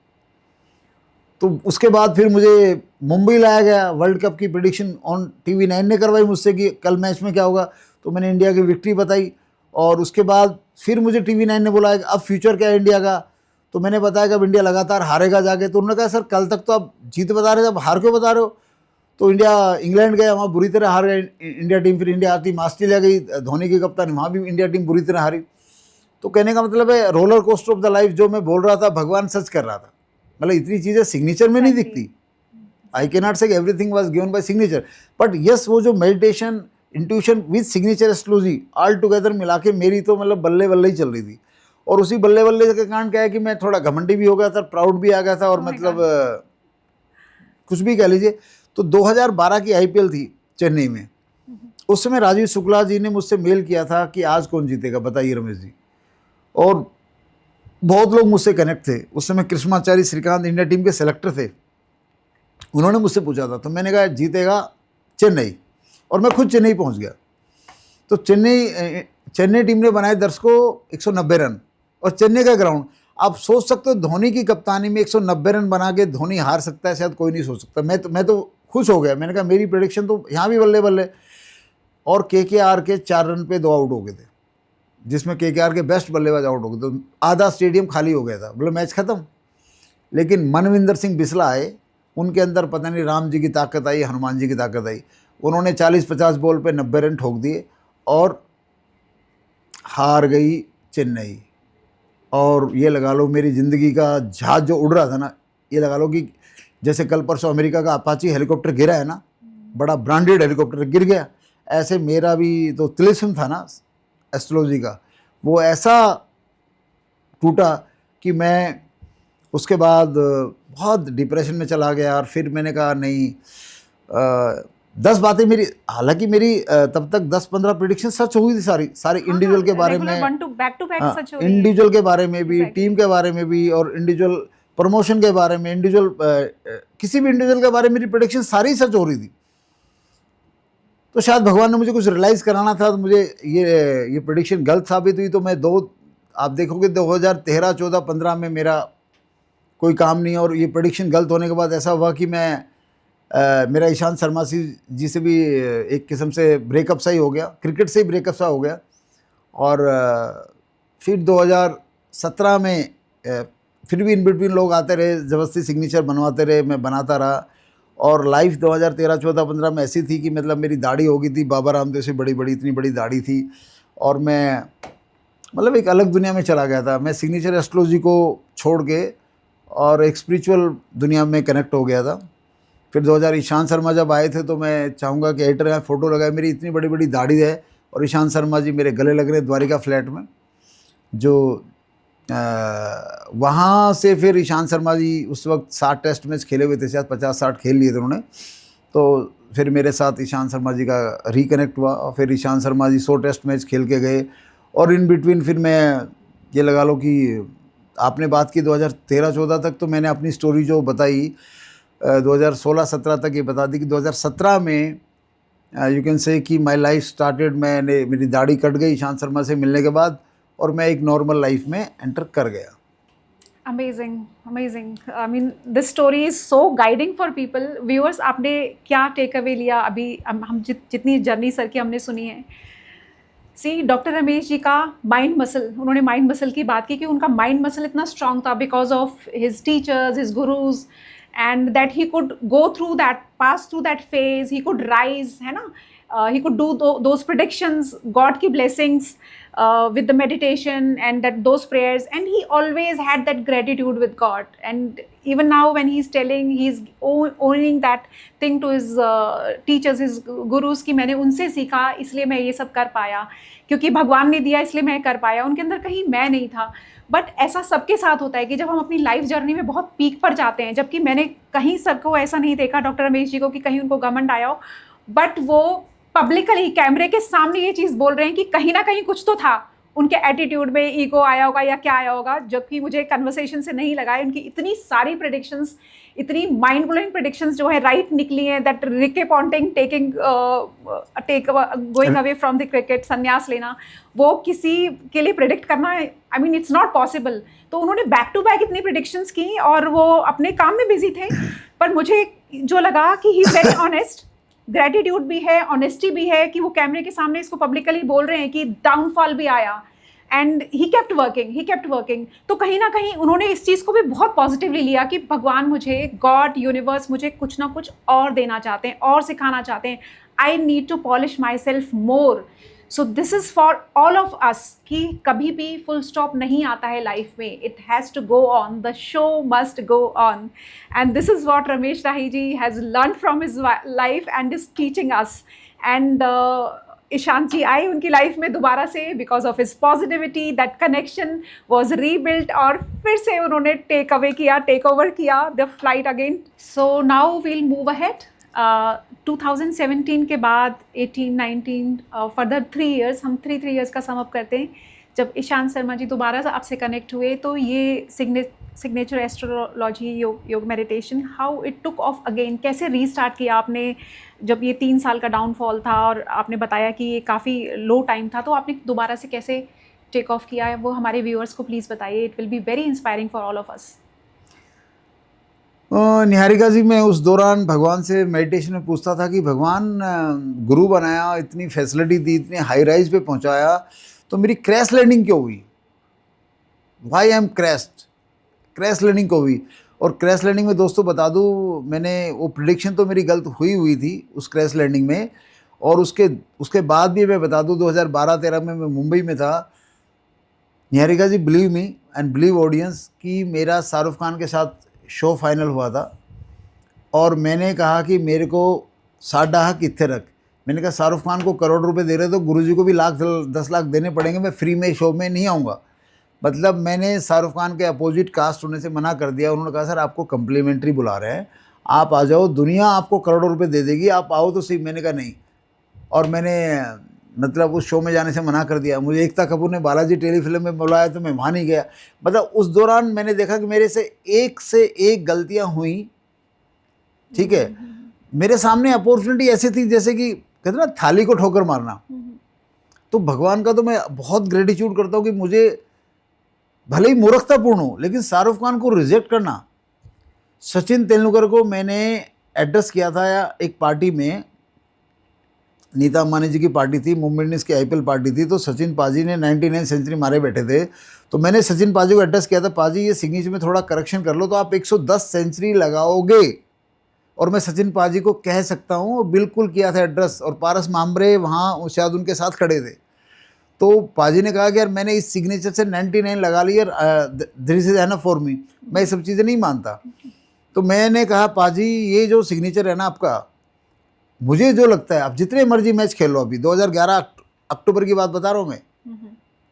A: तो उसके बाद फिर मुझे मुंबई लाया गया, वर्ल्ड कप की प्रेडिक्शन ऑन TV9 ने करवाई मुझसे कि कल मैच में क्या होगा, तो मैंने इंडिया की विक्ट्री बताई। और उसके बाद फिर मुझे TV9 ने बोला कि अब फ्यूचर क्या है इंडिया का, तो मैंने बताया कि अब इंडिया लगातार हारेगा जाके। तो उन्होंने कहा सर कल तक तो आप जीत बता रहे थे, अब हार क्यों बता रहे हो। तो इंडिया इंग्लैंड गया, वहाँ बुरी तरह हार गए इंडिया टीम। फिर इंडिया आती, ऑस्ट्रेलिया गई, धोनी की कप्तान, वहाँ भी इंडिया टीम बुरी तरह हारी। तो कहने का मतलब है roller coaster of the life, जो मैं बोल रहा था भगवान सच कर रहा था। मतलब इतनी चीज़ें सिग्नेचर में नहीं दिखती। आई कैन नॉट से everything was given by signature, but yes वो जो meditation, intuition with signature astrology all together मिला के मेरी तो मतलब बल्ले बल्ले ही चल रही थी। और उसी बल्ले बल्ले के कारण क्या है कि मैं थोड़ा घमंडी भी हो गया था, प्राउड भी आ गया था, और मतलब कुछ भी कह लीजिए। तो 2012 की IPL थी चेन्नई में। उस समय राजीव शुक्ला जी ने मुझसे मेल किया था कि आज कौन जीतेगा बताइए रमेश जी। और बहुत लोग मुझसे कनेक्ट थे उस समय। कृष्णाचारी श्रीकांत इंडिया टीम के सेलेक्टर थे, उन्होंने मुझसे पूछा था। तो मैंने कहा जीतेगा चेन्नई, और मैं खुद चेन्नई पहुंच गया। तो चेन्नई टीम ने बनाए दर्शकों 190 रन, और चेन्नई का ग्राउंड, आप सोच सकते हो धोनी की कप्तानी में 190 रन बना के धोनी हार सकता है, शायद कोई नहीं सोच सकता। मैं तो खुश हो गया। मैंने कहा मेरी प्रेडिक्शन तो यहाँ भी बल्ले बल्ले। और KKR के 4 रन पे 2 आउट हो गए थे, जिसमें KKR के बेस्ट बल्लेबाज आउट हो गए। तो आधा स्टेडियम खाली हो गया था, मतलब मैच खत्म। लेकिन मनविंदर सिंह बिस्ला आए, उनके अंदर पता नहीं राम जी की ताकत आई, हनुमान जी की ताकत आई। उन्होंने 40-50 बॉल पे 90 रन ठोक दिए, और हार गई चेन्नई। और ये लगा लो मेरी ज़िंदगी का जहाज जो उड़ रहा था ना, ये लगा लो कि जैसे कल परसों अमेरिका का अपाची हेलीकॉप्टर गिरा है ना, बड़ा ब्रांडेड हेलीकॉप्टर गिर गया, ऐसे मेरा भी तो तिलिस्म था ना एस्ट्रोलॉजी का, वो ऐसा टूटा कि मैं उसके बाद बहुत डिप्रेशन में चला गया। और फिर मैंने कहा नहीं, 10 बातें मेरी, हालांकि मेरी तब तक 10-15 प्रेडिक्शन सच हुई थी सारी इंडिविजुअल के बारे में, इंडिविजुअल के बारे में भी, टीम के बारे में भी, और इंडिविजुअल प्रमोशन के बारे में, इंडिविजुअल किसी भी इंडिविजुअल के बारे में मेरी प्रेडिक्शन सारी सच हो रही थी। तो शायद भगवान ने मुझे कुछ रियलाइज़ कराना था, तो मुझे ये प्रेडिक्शन गलत साबित हुई। तो मैं आप देखोगे 2013, 14, 15 में मेरा कोई काम नहीं। और ये प्रेडिक्शन गलत होने के बाद ऐसा हुआ कि मेरा ईशांत शर्मा जी से भी एक किस्म से ब्रेकअप सा ही हो गया, क्रिकेट से ही ब्रेकअप सा हो गया। और फिर 2017 में फिर भी इन बिटवीन लोग आते रहे, ज़बरदस्ती सिग्नेचर बनवाते रहे, मैं बनाता रहा। और लाइफ 2013, 14, 15 में ऐसी थी कि मतलब मेरी दाढ़ी हो गई थी बाबा रामदेव से बड़ी इतनी बड़ी दाढ़ी थी, और मैं मतलब एक अलग दुनिया में चला गया था। मैं सिग्नेचर एस्ट्रोलॉजी को छोड़ के और एक स्पिरिचुअल दुनिया में कनेक्ट हो गया था। फिर 2000 ईशांत शर्मा जब आए थे, तो मैं चाहूँगा कि एडिटर में फ़ोटो लगाए, मेरी इतनी बड़ी दाढ़ी है, और ईशांत शर्मा जी मेरे गले लग रहे द्वारिका फ्लैट में। जो वहाँ से फिर ईशांत शर्मा जी उस वक्त 60 टेस्ट मैच खेले हुए थे, शायद 50-60 खेल लिए थे उन्होंने। तो फिर मेरे साथ ईशांत शर्मा जी का रिकनेक्ट हुआ, और फिर ईशांत शर्मा जी 100 टेस्ट मैच खेल के गए। और इन बिटवीन फिर मैं ये लगा लो कि आपने बात की 2013-14 तक, तो मैंने अपनी स्टोरी जो बताई 2016-17 तक ये बता दी कि 2017 में यू कैन से कि माय लाइफ स्टार्टेड। मेरी दाढ़ी कट गई ईशांत शर्मा से मिलने के बाद, और मैं एक नॉर्मल लाइफ में एंटर कर गया।
B: Amazing. I mean, this story is so guiding for people. Viewers, आपने क्या टेक अवे लिया अभी हम जितनी जर्नी सर की हमने सुनी है। डॉक्टर रमेश जी का माइंड मसल, उन्होंने माइंड मसल की बात की कि उनका माइंड मसल इतना स्ट्रांग था because of his teachers, his gurus, and that he could go through that, pass through that phase, he could rise, है ना, he could do those predictions, God ki blessings with the meditation and those prayers, and he always had that gratitude with God. And even now when he's telling, he's owning that thing to his teachers, his gurus, कि मैंने उनसे सीखा इसलिए मैं ये सब कर पाया, क्योंकि भगवान ने दिया इसलिए मैं कर पाया। उनके अंदर कहीं मैं नहीं था। बट ऐसा सबके साथ होता है कि जब हम अपनी लाइफ जर्नी में बहुत पीक पर जाते हैं, जबकि मैंने कहीं सबको ऐसा नहीं देखा डॉक्टर रमेश जी को कि कहीं उनको घमंड आया हो, बट वो पब्लिकली कैमरे के सामने ये चीज़ बोल रहे हैं कि कहीं ना कहीं कुछ तो था, उनके एटीट्यूड में ईगो आया होगा या क्या आया होगा, जबकि मुझे कन्वर्सेशन से नहीं लगा है। उनकी इतनी सारी प्रेडिक्शंस, इतनी माइंड ब्लोइंग प्रेडिक्शंस जो है राइट निकली हैं, that Ricky Ponting going away from the cricket, संन्यास लेना, वो किसी के लिए प्रेडिक्ट करना, I mean it's not possible. तो उन्होंने बैक टू बैक इतनी प्रेडिक्शंस की और वो अपने काम में बिजी थे, पर मुझे जो लगा कि he is very honest, gratitude भी है, ऑनेस्टी भी है कि वो कैमरे के सामने इसको पब्लिकली बोल रहे हैं कि डाउनफॉल भी आया, एंड ही केप्ट वर्किंग। तो कहीं ना कहीं उन्होंने इस चीज़ को भी बहुत पॉजिटिवली लिया कि भगवान मुझे, गॉड, यूनिवर्स मुझे कुछ ना कुछ और देना चाहते हैं और सिखाना चाहते हैं। I need to polish myself more. So this is for all of us कि कभी भी फुल स्टॉप नहीं आता है लाइफ में, it has to go on, the show must go on, and this is what Ramesh Rahi ji has learn from his life and is teaching us. And Ishant ji आए उनकी life में दोबारा से because of his positivity, that connection was rebuilt, और फिर से उन्होंने take over किया the flight again. So now we'll move ahead. 2017 के बाद 18, 19 फर्दर 3 इयर्स, हम 3 इयर्स का सम अप करते हैं। जब ईशांत शर्मा जी दोबारा से आपसे कनेक्ट हुए तो ये सिग्नेचर एस्ट्रोलॉजी योग meditation, how it took off again, कैसे रीस्टार्ट किया आपने? जब ये 3 साल का डाउनफॉल था और आपने बताया कि ये काफ़ी लो टाइम था, तो आपने दोबारा से कैसे टेक ऑफ किया है, वो हमारे व्यूअर्स को प्लीज़ बताइए। It will be very inspiring for all of us.
A: Niharika ji, मैं उस दौरान भगवान से मेडिटेशन में पूछता था कि भगवान, गुरु बनाया, इतनी फैसिलिटी दी, इतने हाई राइज पे पहुंचाया, तो मेरी क्रैश लैंडिंग क्यों हुई? Why I am crash landing क्यों हुई? और क्रैश लैंडिंग में दोस्तों बता दूं, मैंने वो प्रिडिक्शन तो मेरी गलत हुई थी उस क्रैश लैंडिंग में, और उसके बाद भी मैं बता दूं 2012-13 में मैं मुंबई में था। Niharika ji, believe me and believe audience कि मेरा शाहरुख खान के साथ शो फाइनल हुआ था, और मैंने कहा कि मेरे को साडा हक इत्थे रख। मैंने कहा शाहरुख खान को करोड़ रुपए दे रहे तो गुरुजी को भी 10 लाख देने पड़ेंगे, मैं फ्री में शो में नहीं आऊँगा। मतलब मैंने शाहरुख खान के अपोजिट कास्ट होने से मना कर दिया। उन्होंने कहा सर आपको कम्प्लीमेंट्री बुला रहे हैं, आप आ जाओ, दुनिया आपको करोड़ों रुपए दे देगी, आप आओ तो सही। मैंने कहा नहीं, और मैंने मतलब उस शो में जाने से मना कर दिया। मुझे एकता कपूर ने बालाजी टेलीफिल्म में बुलाया तो मैं वहाँ नहीं गया। मतलब उस दौरान मैंने देखा कि मेरे से एक गलतियाँ हुई, ठीक है। मेरे सामने अपॉर्चुनिटी ऐसी थी जैसे कि कहते ना थाली को ठोकर मारना। तो भगवान का तो मैं बहुत ग्रेटिट्यूड करता हूँ कि मुझे भले ही मूर्खतापूर्ण हो, लेकिन शाहरुख खान को रिजेक्ट करना। सचिन तेंदुलकर को मैंने एड्रेस किया था एक पार्टी में, नीता अंबानी जी की पार्टी थी, मुंबई इंडियंस की IPL पार्टी थी। तो सचिन पाजी ने 99 सेंचुरी मारे बैठे थे, तो मैंने सचिन पाजी को एड्रेस किया था, पाजी ये सिग्नेचर में थोड़ा करेक्शन कर लो तो आप 110 सेंचुरी लगाओगे। और मैं सचिन पाजी को कह सकता हूँ, बिल्कुल किया था एड्रेस, और पारस मामरे वहाँ शायद उनके साथ खड़े थे। तो पाजी ने कहा कि यार मैंने इस सिग्नेचर से 99 लगा ली, this is enough for me, मैं ये सब चीज़ें नहीं मानता। तो मैंने कहा पाजी ये जो सिग्नेचर है ना आपका, मुझे जो लगता है आप जितने मर्जी मैच खेल लो, अभी 2011 अक्टूबर की बात बता रहा हूँ मैं,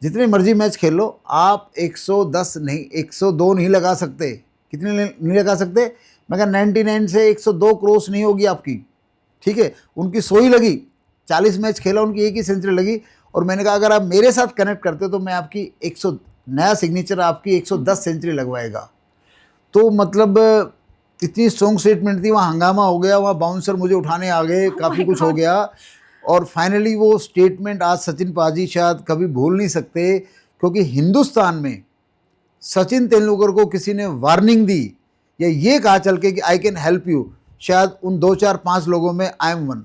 A: जितने मर्जी मैच खेल लो, आप 110 नहीं 102 नहीं लगा सकते। कितने नहीं लगा सकते? मैं कहा 99 से 102 क्रॉस नहीं होगी आपकी, ठीक है। उनकी 100 ही लगी, 40 मैच खेला, उनकी एक ही सेंचुरी लगी। और मैंने कहा अगर आप मेरे साथ कनेक्ट करते हो तो मैं आपकी 100 नया सिग्नेचर आपकी 110 सेंचुरी लगवाएगा। तो मतलब इतनी स्ट्रॉन्ग स्टेटमेंट थी, वहाँ हंगामा हो गया, वहाँ बाउंसर मुझे उठाने आ गए, काफ़ी कुछ हो गया। और फाइनली वो स्टेटमेंट आज सचिन पाजी शायद कभी भूल नहीं सकते, क्योंकि हिंदुस्तान में सचिन तेंदुलकर को किसी ने वार्निंग दी या ये कहा चल के कि आई कैन हेल्प यू, शायद उन 2, 4, 5 लोगों में आई एम वन।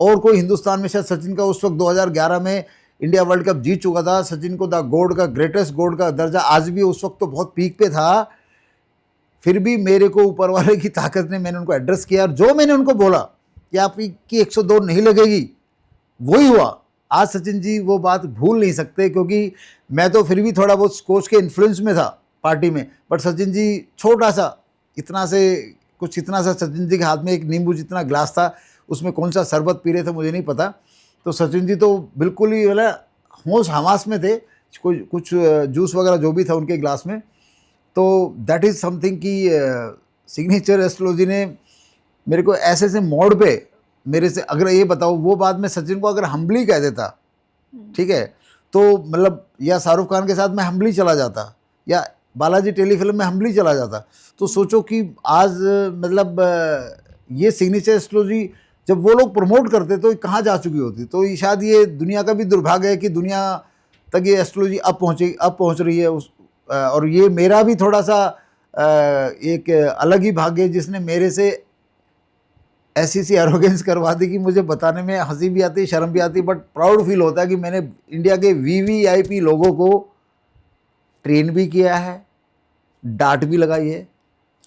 A: और कोई हिंदुस्तान में शायद सचिन का उस वक्त 2011 में इंडिया वर्ल्ड कप जीत चुका था, सचिन को द गॉड का, ग्रेटेस्ट गॉड का दर्जा आज भी उस वक्त तो बहुत पीक पे था। फिर भी मेरे को ऊपर वाले की ताकत ने, मैंने उनको एड्रेस किया, और जो मैंने उनको बोला कि आपकी 102 नहीं लगेगी, वही हुआ। आज सचिन जी वो बात भूल नहीं सकते, क्योंकि मैं तो फिर भी थोड़ा बहुत कोच के इन्फ्लुएंस में था पार्टी में, बट सचिन जी छोटा सा इतना सा सचिन जी के हाथ में एक नींबू जितना ग्लास था, उसमें कौन सा शरबत पी रहे थे मुझे नहीं पता। तो सचिन जी तो बिल्कुल ही होश हवास में थे, कुछ जूस वगैरह जो भी था उनके ग्लास में। तो दैट इज़ समथिंग कि सिग्नेचर एस्ट्रोलॉजी ने मेरे को ऐसे मोड पे मेरे से, अगर ये बताओ वो बात मैं सचिन को अगर हम्बली कह देता, ठीक है, तो मतलब या शाहरुख खान के साथ मैं हम्बली चला जाता, या बालाजी टेलीफिल्म में हम्बली चला जाता। तो सोचो कि आज मतलब ये सिग्नेचर एस्ट्रोलॉजी जब वो लोग प्रमोट करते तो कहाँ जा चुकी होती। तो शायद ये दुनिया का भी दुर्भाग्य है कि दुनिया तक ये एस्ट्रोलॉजी अब पहुँच रही है और ये मेरा भी थोड़ा सा एक अलग ही भाग्य है जिसने मेरे से ऐसी सी एरोगेंस करवा दी कि मुझे बताने में हंसी भी आती, शर्म भी आती, बट प्राउड फील होता है कि मैंने इंडिया के वीवीआईपी लोगों को ट्रेन भी किया है, डांट भी लगाई है,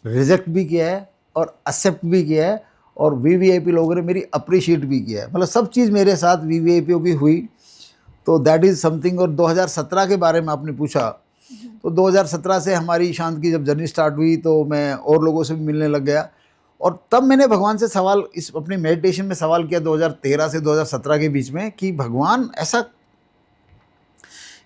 A: रिजेक्ट भी किया है और एक्सेप्ट भी किया है, और वीवीआईपी लोगों ने मेरी अप्रिशिएट भी किया है। मतलब सब चीज़ मेरे साथ वीवीआईपी की हुई। तो दैट इज़ समथिंग। और 2017 के बारे में आपने पूछा, तो 2017 से हमारी ईशांत की जब जर्नी स्टार्ट हुई तो मैं और लोगों से भी मिलने लग गया, और तब मैंने भगवान से सवाल, इस अपने मेडिटेशन में सवाल किया 2013 से 2017 के बीच में कि भगवान ऐसा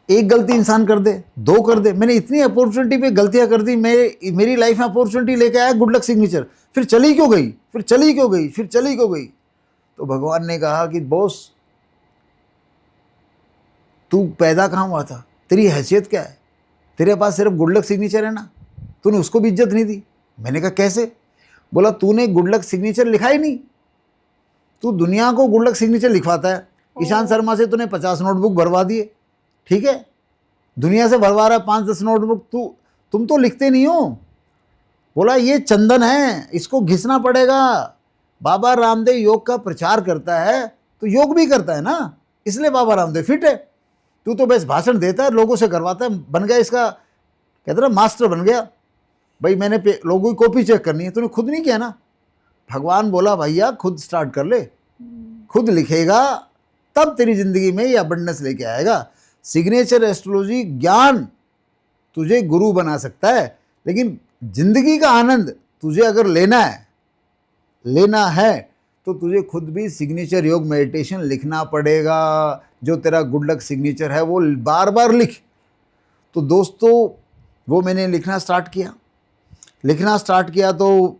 A: एक गलती इंसान कर दे, दो कर दे, मैंने इतनी अपॉर्चुनिटी पे गलतियां कर दी, मेरी लाइफ में अपॉर्चुनिटी लेके आया गुड लक सिग्नेचर, फिर चली क्यों गई, फिर चली क्यों गई, फिर चली क्यों गई। तो भगवान ने कहा कि बॉस तू पैदा कहाँ हुआ था, तेरी हैसियत क्या है, तेरे पास सिर्फ गुड लक सिग्नेचर है ना, तूने उसको भी इज्जत नहीं दी। मैंने कहा कैसे। बोला तूने गुड लक सिग्नेचर लिखा ही नहीं, तू दुनिया को गुड लक सिग्नेचर लिखवाता है। ईशांत शर्मा से तूने 50 नोटबुक भरवा दिए, ठीक है, दुनिया से भरवा रहा है 5-10 नोटबुक, तुम तो लिखते नहीं हो। बोला ये चंदन है, इसको घिसना पड़ेगा। बाबा रामदेव योग का प्रचार करता है तो योग भी करता है ना, इसलिए बाबा रामदेव फिट है। तू तो बस भाषण देता है, लोगों से करवाता है, बन गया इसका कहते ना मास्टर बन गया। भाई मैंने लोगों की कॉपी चेक करनी है, तूने खुद नहीं किया ना। भगवान बोला भैया खुद स्टार्ट कर ले, खुद लिखेगा तब तेरी जिंदगी में ये अबंडेंस लेके आएगा। सिग्नेचर एस्ट्रोलॉजी ज्ञान तुझे गुरु बना सकता है, लेकिन जिंदगी का आनंद तुझे अगर लेना है तो तुझे खुद भी सिग्नेचर योग मेडिटेशन लिखना पड़ेगा। जो तेरा गुड लक सिग्नेचर है वो बार बार लिख। तो दोस्तों वो मैंने लिखना स्टार्ट किया तो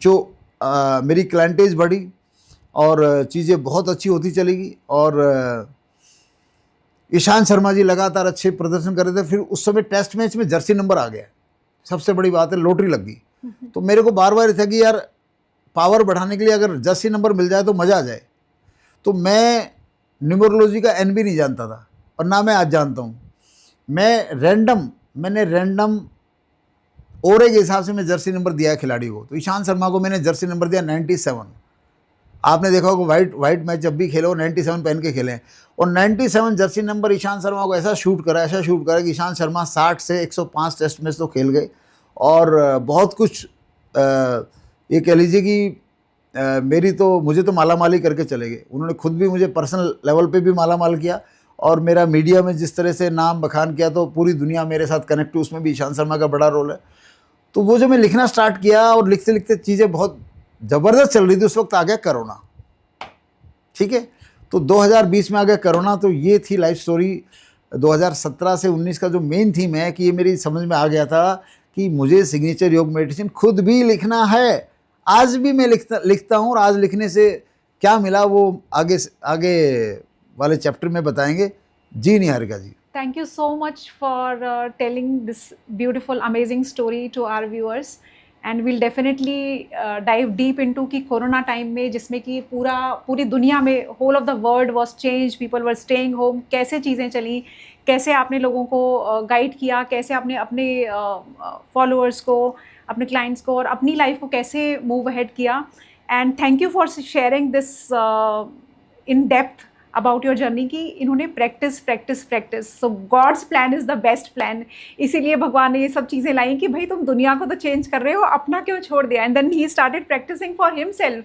A: जो मेरी क्लाइंटेज बढ़ी और चीज़ें बहुत अच्छी होती चली गई। और ईशांत शर्मा जी लगातार अच्छे प्रदर्शन कर रहे थे। फिर उस समय टेस्ट मैच में जर्सी नंबर आ गया, सबसे बड़ी बात है, लॉटरी लग गई। तो मेरे को बार बार था कि यार पावर बढ़ाने के लिए अगर जर्सी नंबर मिल जाए तो मज़ा आ जाए। तो मैं न्यूमरोलॉजी का एन भी नहीं जानता था और ना मैं आज जानता हूँ। मैंने रैंडम ओरे के हिसाब से मैं जर्सी नंबर दिया है खिलाड़ी को। तो ईशांत शर्मा को मैंने जर्सी नंबर दिया 97। आपने देखा होगा वाइट मैच जब भी खेले हो 97 पहन के खेले, और 97 जर्सी नंबर ईशांत शर्मा को ऐसा शूट करा कि ईशांत शर्मा 60 से 105 टेस्ट मैच तो खेल गए। और बहुत कुछ ये कह लीजिए कि मुझे तो मालामाली करके चले गए। उन्होंने खुद भी मुझे पर्सनल लेवल पे भी मालामाल किया, और मेरा मीडिया में जिस तरह से नाम बखान किया तो पूरी दुनिया मेरे साथ कनेक्ट हुई, उसमें भी ईशांत शर्मा का बड़ा रोल है। तो वो जो मैं लिखना स्टार्ट किया और लिखते लिखते चीज़ें बहुत ज़बरदस्त चल रही थी, उस वक्त आ गया कोरोना, ठीक है। तो 2020 में आ गया कोरोना। तो ये थी लाइफ स्टोरी 2017 से 19 का जो मेन थीम है कि ये मेरी समझ में आ गया था कि मुझे सिग्नेचर योग मेडिटेशन खुद भी लिखना है। आज भी मैं लिखता हूँ, और आज लिखने से क्या मिला वो आगे वाले चैप्टर में बताएंगे। जी Niharika ji,
B: Thank you so much for telling this beautiful, amazing story to our viewers. And we'll definitely dive deep into कि कोरोना टाइम में जिसमें कि पूरी दुनिया में whole of the world was changed, people were staying home, कैसे चीज़ें चली, कैसे आपने लोगों को गाइड किया, कैसे आपने अपने फॉलोअर्स को, अपने क्लाइंट्स को और अपनी लाइफ को कैसे मूव अहेड किया। And thank you for sharing this in depth about your journey की इन्होंने practice so God's plan is the best plan. इसीलिए भगवान ने ये सब चीज़ें लाई कि भाई तुम दुनिया को तो चेंज कर रहे हो, अपना क्यों छोड़ दिया। And then he started practising for himself.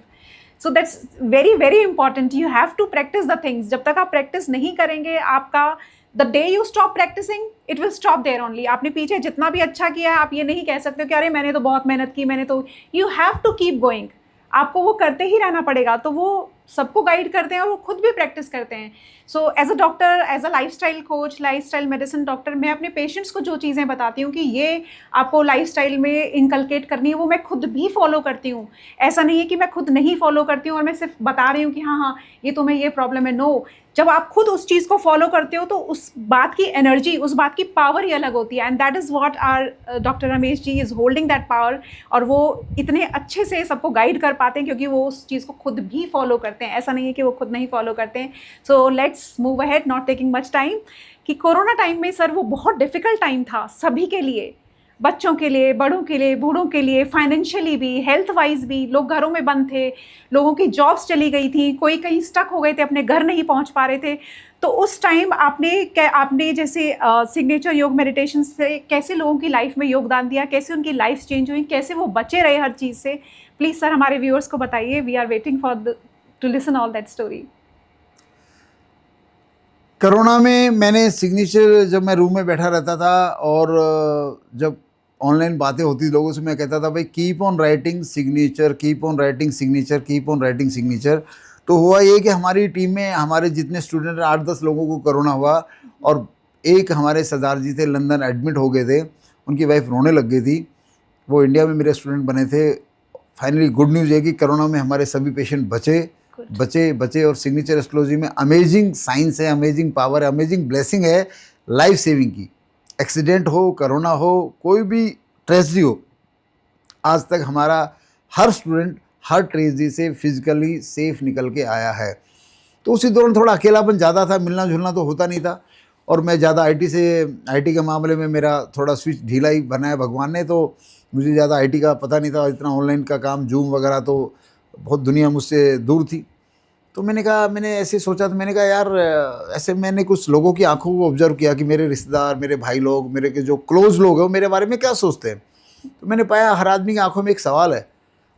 B: So that's very very important, you have to practise the things. जब तक आप प्रैक्टिस नहीं करेंगे, आपका the day you stop practising it will stop there only. आपने पीछे जितना भी अच्छा किया है, आप ये नहीं कह सकते हो कि अरे मैंने तो बहुत मेहनत की, मैंने तो, you have to keep going. आपको वो करते ही रहना पड़ेगा। तो वो सबको गाइड करते हैं और वो खुद भी प्रैक्टिस करते हैं। So as a doctor, as a lifestyle coach, lifestyle medicine doctor, मैं अपने पेशेंट्स को जो चीज़ें बताती हूँ कि ये आपको लाइफस्टाइल में इनकलकेट करनी है, वो मैं खुद भी फॉलो करती हूँ। ऐसा नहीं है कि मैं खुद नहीं फॉलो करती हूँ और मैं सिर्फ बता रही हूँ कि हाँ ये तुम्हें ये प्रॉब्लम है। नो, जब आप खुद उस चीज़ को फॉलो करते हो तो उस बात की एनर्जी, उस बात की पावर ही अलग होती है, and that is what our doctor Ramesh ji is holding that power. और वो इतने अच्छे से सबको गाइड कर पाते हैं क्योंकि वो उस चीज़ को खुद भी फॉलो करते हैं, ऐसा नहीं है कि वो खुद नहीं फॉलो करते हैं। So let's move ahead, not taking much time. कि कोरोना टाइम में सर वो बहुत डिफ़िकल्ट टाइम था सभी के लिए, बच्चों के लिए, बड़ों के लिए, बूढ़ों के लिए, फाइनेंशियली भी, हेल्थ वाइज भी। लोग घरों में बंद थे, लोगों की जॉब्स चली गई थी, कोई कहीं स्टक हो गए थे, अपने घर नहीं पहुंच पा रहे थे। तो उस टाइम आपने जैसे सिग्नेचर योग मेडिटेशन से कैसे लोगों की लाइफ में योगदान दिया, कैसे उनकी लाइफ चेंज हुई, कैसे वो बचे रहे हर चीज़ से, प्लीज़ सर हमारे व्यूअर्स को बताइए। We are waiting for to listen all that story.
A: Corona में मैंने सिग्नेचर, जब मैं रूम में बैठा रहता था और जब ऑनलाइन बातें होती लोगों से, मैं कहता था भाई keep on writing signature, keep on writing signature, keep on writing signature. तो हुआ ये कि हमारी टीम में हमारे जितने स्टूडेंट 8-10 लोगों को कोरोना हुआ, और एक हमारे सरदार जी थे, लंदन एडमिट हो गए थे, उनकी वाइफ रोने लग गई थी, वो इंडिया में मेरे स्टूडेंट बने थे। फाइनली गुड न्यूज़ है कि कोरोना में हमारे सभी पेशेंट बचे और सिग्नेचर एस्ट्रोलॉजी में अमेजिंग साइंस है, अमेजिंग पावर है, अमेजिंग ब्लेसिंग है लाइफ सेविंग की। एक्सीडेंट हो, कोरोना हो, कोई भी ट्रेजेडी हो, आज तक हमारा हर स्टूडेंट हर ट्रेजेडी से फिजिकली सेफ निकल के आया है। तो उसी दौरान थोड़ा अकेलापन ज़्यादा था, मिलना जुलना तो होता नहीं था, और मैं ज़्यादा आईटी के मामले में मेरा थोड़ा स्विच ढीला ही बनाया भगवान ने, तो मुझे ज़्यादा आईटी का पता नहीं था, इतना ऑनलाइन का काम, जूम वगैरह, तो बहुत दुनिया मुझसे दूर थी। तो मैंने ऐसे सोचा, तो मैंने कहा यार, ऐसे मैंने कुछ लोगों की आंखों को ऑब्जर्व किया कि मेरे रिश्तेदार, मेरे भाई लोग, मेरे के जो क्लोज लोग हैं, वो मेरे बारे में क्या सोचते हैं। तो मैंने पाया हर आदमी की आंखों में एक सवाल है,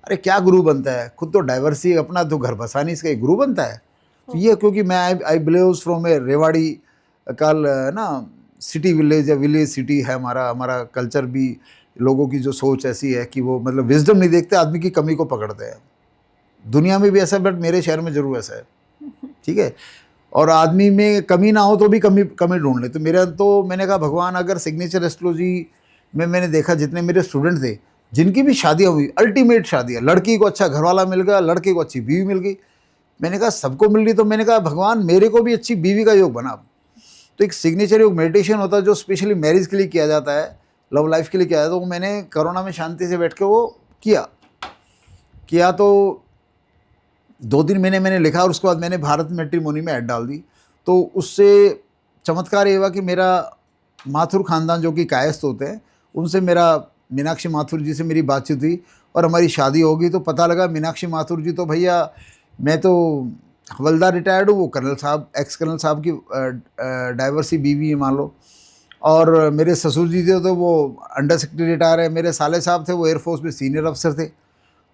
A: अरे क्या गुरु बनता है, खुद तो डाइवर्सी, अपना तो घर बसा नहीं, इसका एक गुरु बनता है। तो ये क्योंकि मैं आई बिलीव्स फ्रॉम ए रेवाड़ी कल ना सिटी विलेज या विलेज सिटी है हमारा कल्चर भी। लोगों की जो सोच ऐसी है कि वो मतलब विजडम नहीं देखते, आदमी की कमी को पकड़ते हैं। दुनिया में भी ऐसा है, बट मेरे शहर में ज़रूर ऐसा है, ठीक है। और आदमी में कमी ना हो तो भी कमी ढूंढ ले। तो मैंने कहा भगवान, अगर सिग्नेचर एस्ट्रोलॉजी में मैंने देखा जितने मेरे स्टूडेंट थे, जिनकी भी शादियाँ हुई, अल्टीमेट शादियाँ, लड़की को अच्छा घरवाला मिल गया, लड़के को अच्छी बीवी मिल गई, मैंने कहा सबको मिल रही, तो मैंने कहा भगवान मेरे को भी अच्छी बीवी का योग बना। तो एक सिग्नेचर योग मेडिटेशन होता है जो स्पेशली मैरिज के लिए किया जाता है, लव लाइफ के लिए किया जाता है। तो मैंने कोरोना में शांति से बैठ के वो किया तो 2 दिन मैंने लिखा, और उसके बाद मैंने भारत मैट्रिमोनी में ऐड डाल दी। तो उससे चमत्कार ये हुआ कि मेरा माथुर ख़ानदान जो कि कायस्थ होते हैं, उनसे मेरा मीनाक्षी माथुर जी से मेरी बातचीत हुई और हमारी शादी होगी। तो पता लगा मीनाक्षी माथुर जी तो भैया, मैं तो हवलदार रिटायर्ड हूँ, वो कर्नल साहब, एक्स कर्नल साहब की डाइवर्सी बीवी है मान लो। और मेरे ससुर जी थे तो वो अंडर सेक्रेटरी रिटायर है, मेरे साले साहब थे वो एयरफोर्स में सीनियर अफसर थे।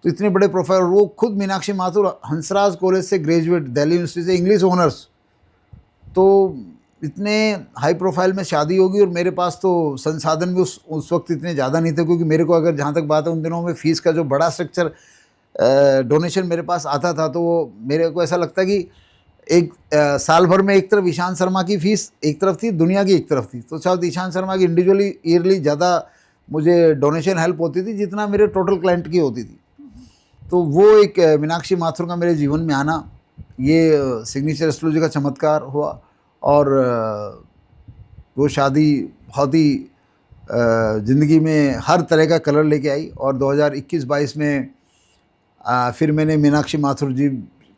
A: तो इतने बड़े प्रोफाइल, वो खुद मीनाक्षी माथुर हंसराज कॉलेज से ग्रेजुएट, दिल्ली यूनिवर्सिटी से इंग्लिश ऑनर्स। तो इतने हाई प्रोफाइल में शादी होगी, और मेरे पास तो संसाधन भी उस वक्त इतने ज़्यादा नहीं थे, क्योंकि मेरे को, अगर जहाँ तक बात है, उन दिनों में फ़ीस का जो बड़ा स्ट्रक्चर डोनेशन मेरे पास आता था, तो वो मेरे को ऐसा लगता कि एक साल भर में एक तरफ ईशांत शर्मा की फ़ीस एक तरफ थी, दुनिया की एक तरफ थी। तो शायद ईशांत शर्मा की इंडिविजुअली ईयरली ज़्यादा मुझे डोनेशन हेल्प होती थी जितना मेरे टोटल क्लाइंट की होती थी। तो वो एक मीनाक्षी माथुर का मेरे जीवन में आना, ये सिग्नेचर एस्ट्रोलॉजी का चमत्कार हुआ। और वो शादी बहुत ही ज़िंदगी में हर तरह का कलर लेके आई। और 2021-22 में फिर मैंने मीनाक्षी माथुर जी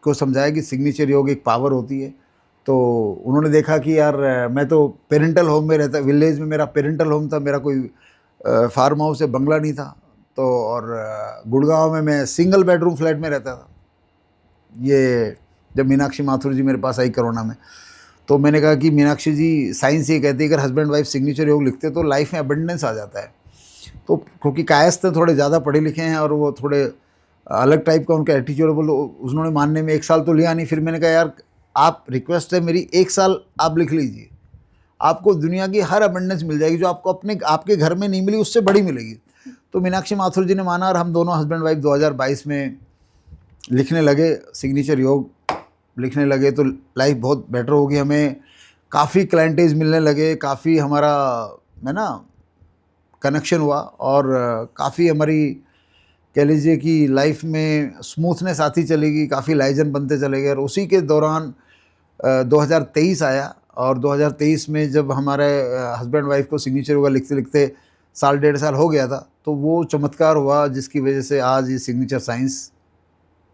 A: को समझाया कि सिग्नेचर योग एक पावर होती है। तो उन्होंने देखा कि यार, मैं तो पेरेंटल होम में रहता, विलेज में मेरा पेरेंटल होम था, मेरा कोई फार्म हाउस या बंगला नहीं था। तो और गुड़गांव में मैं सिंगल बेडरूम फ्लैट में रहता था, ये जब मीनाक्षी माथुर जी मेरे पास आई कोरोना में। तो मैंने कहा कि मीनाक्षी जी, साइंस ये कहती है अगर हस्बैंड वाइफ सिग्नेचर योग लिखते तो लाइफ में अबंडेंस आ जाता है। तो क्योंकि कायस्थ थोड़े ज़्यादा पढ़े लिखे हैं और वो थोड़े अलग टाइप का उनका एटीट्यूड, बोलो उन्होंने मानने में 1 साल तो लिया नहीं। फिर मैंने कहा यार, आप रिक्वेस्ट है मेरी, 1 साल आप लिख लीजिए, आपको दुनिया की हर अबंडेंस मिल जाएगी, जो आपको आपके घर में नहीं मिली उससे बड़ी मिलेगी। तो मीनाक्षी माथुर जी ने माना, और हम दोनों हस्बैंड वाइफ 2022 में लिखने लगे, सिग्नेचर योग लिखने लगे। तो लाइफ बहुत बेटर होगी, हमें काफ़ी क्लाइंटेज मिलने लगे, काफ़ी हमारा कनेक्शन हुआ, और काफ़ी हमारी कह लीजिए कि लाइफ में स्मूथनेस आती चलेगी, काफ़ी लाइजन बनते चले गए। और उसी के दौरान 2023 आया, और 2023 में जब हमारे हस्बैंड वाइफ को सिग्नेचर हुआ, लिखते लिखते साल 1.5 साल हो गया था, तो वो चमत्कार हुआ जिसकी वजह से आज ये सिग्नेचर साइंस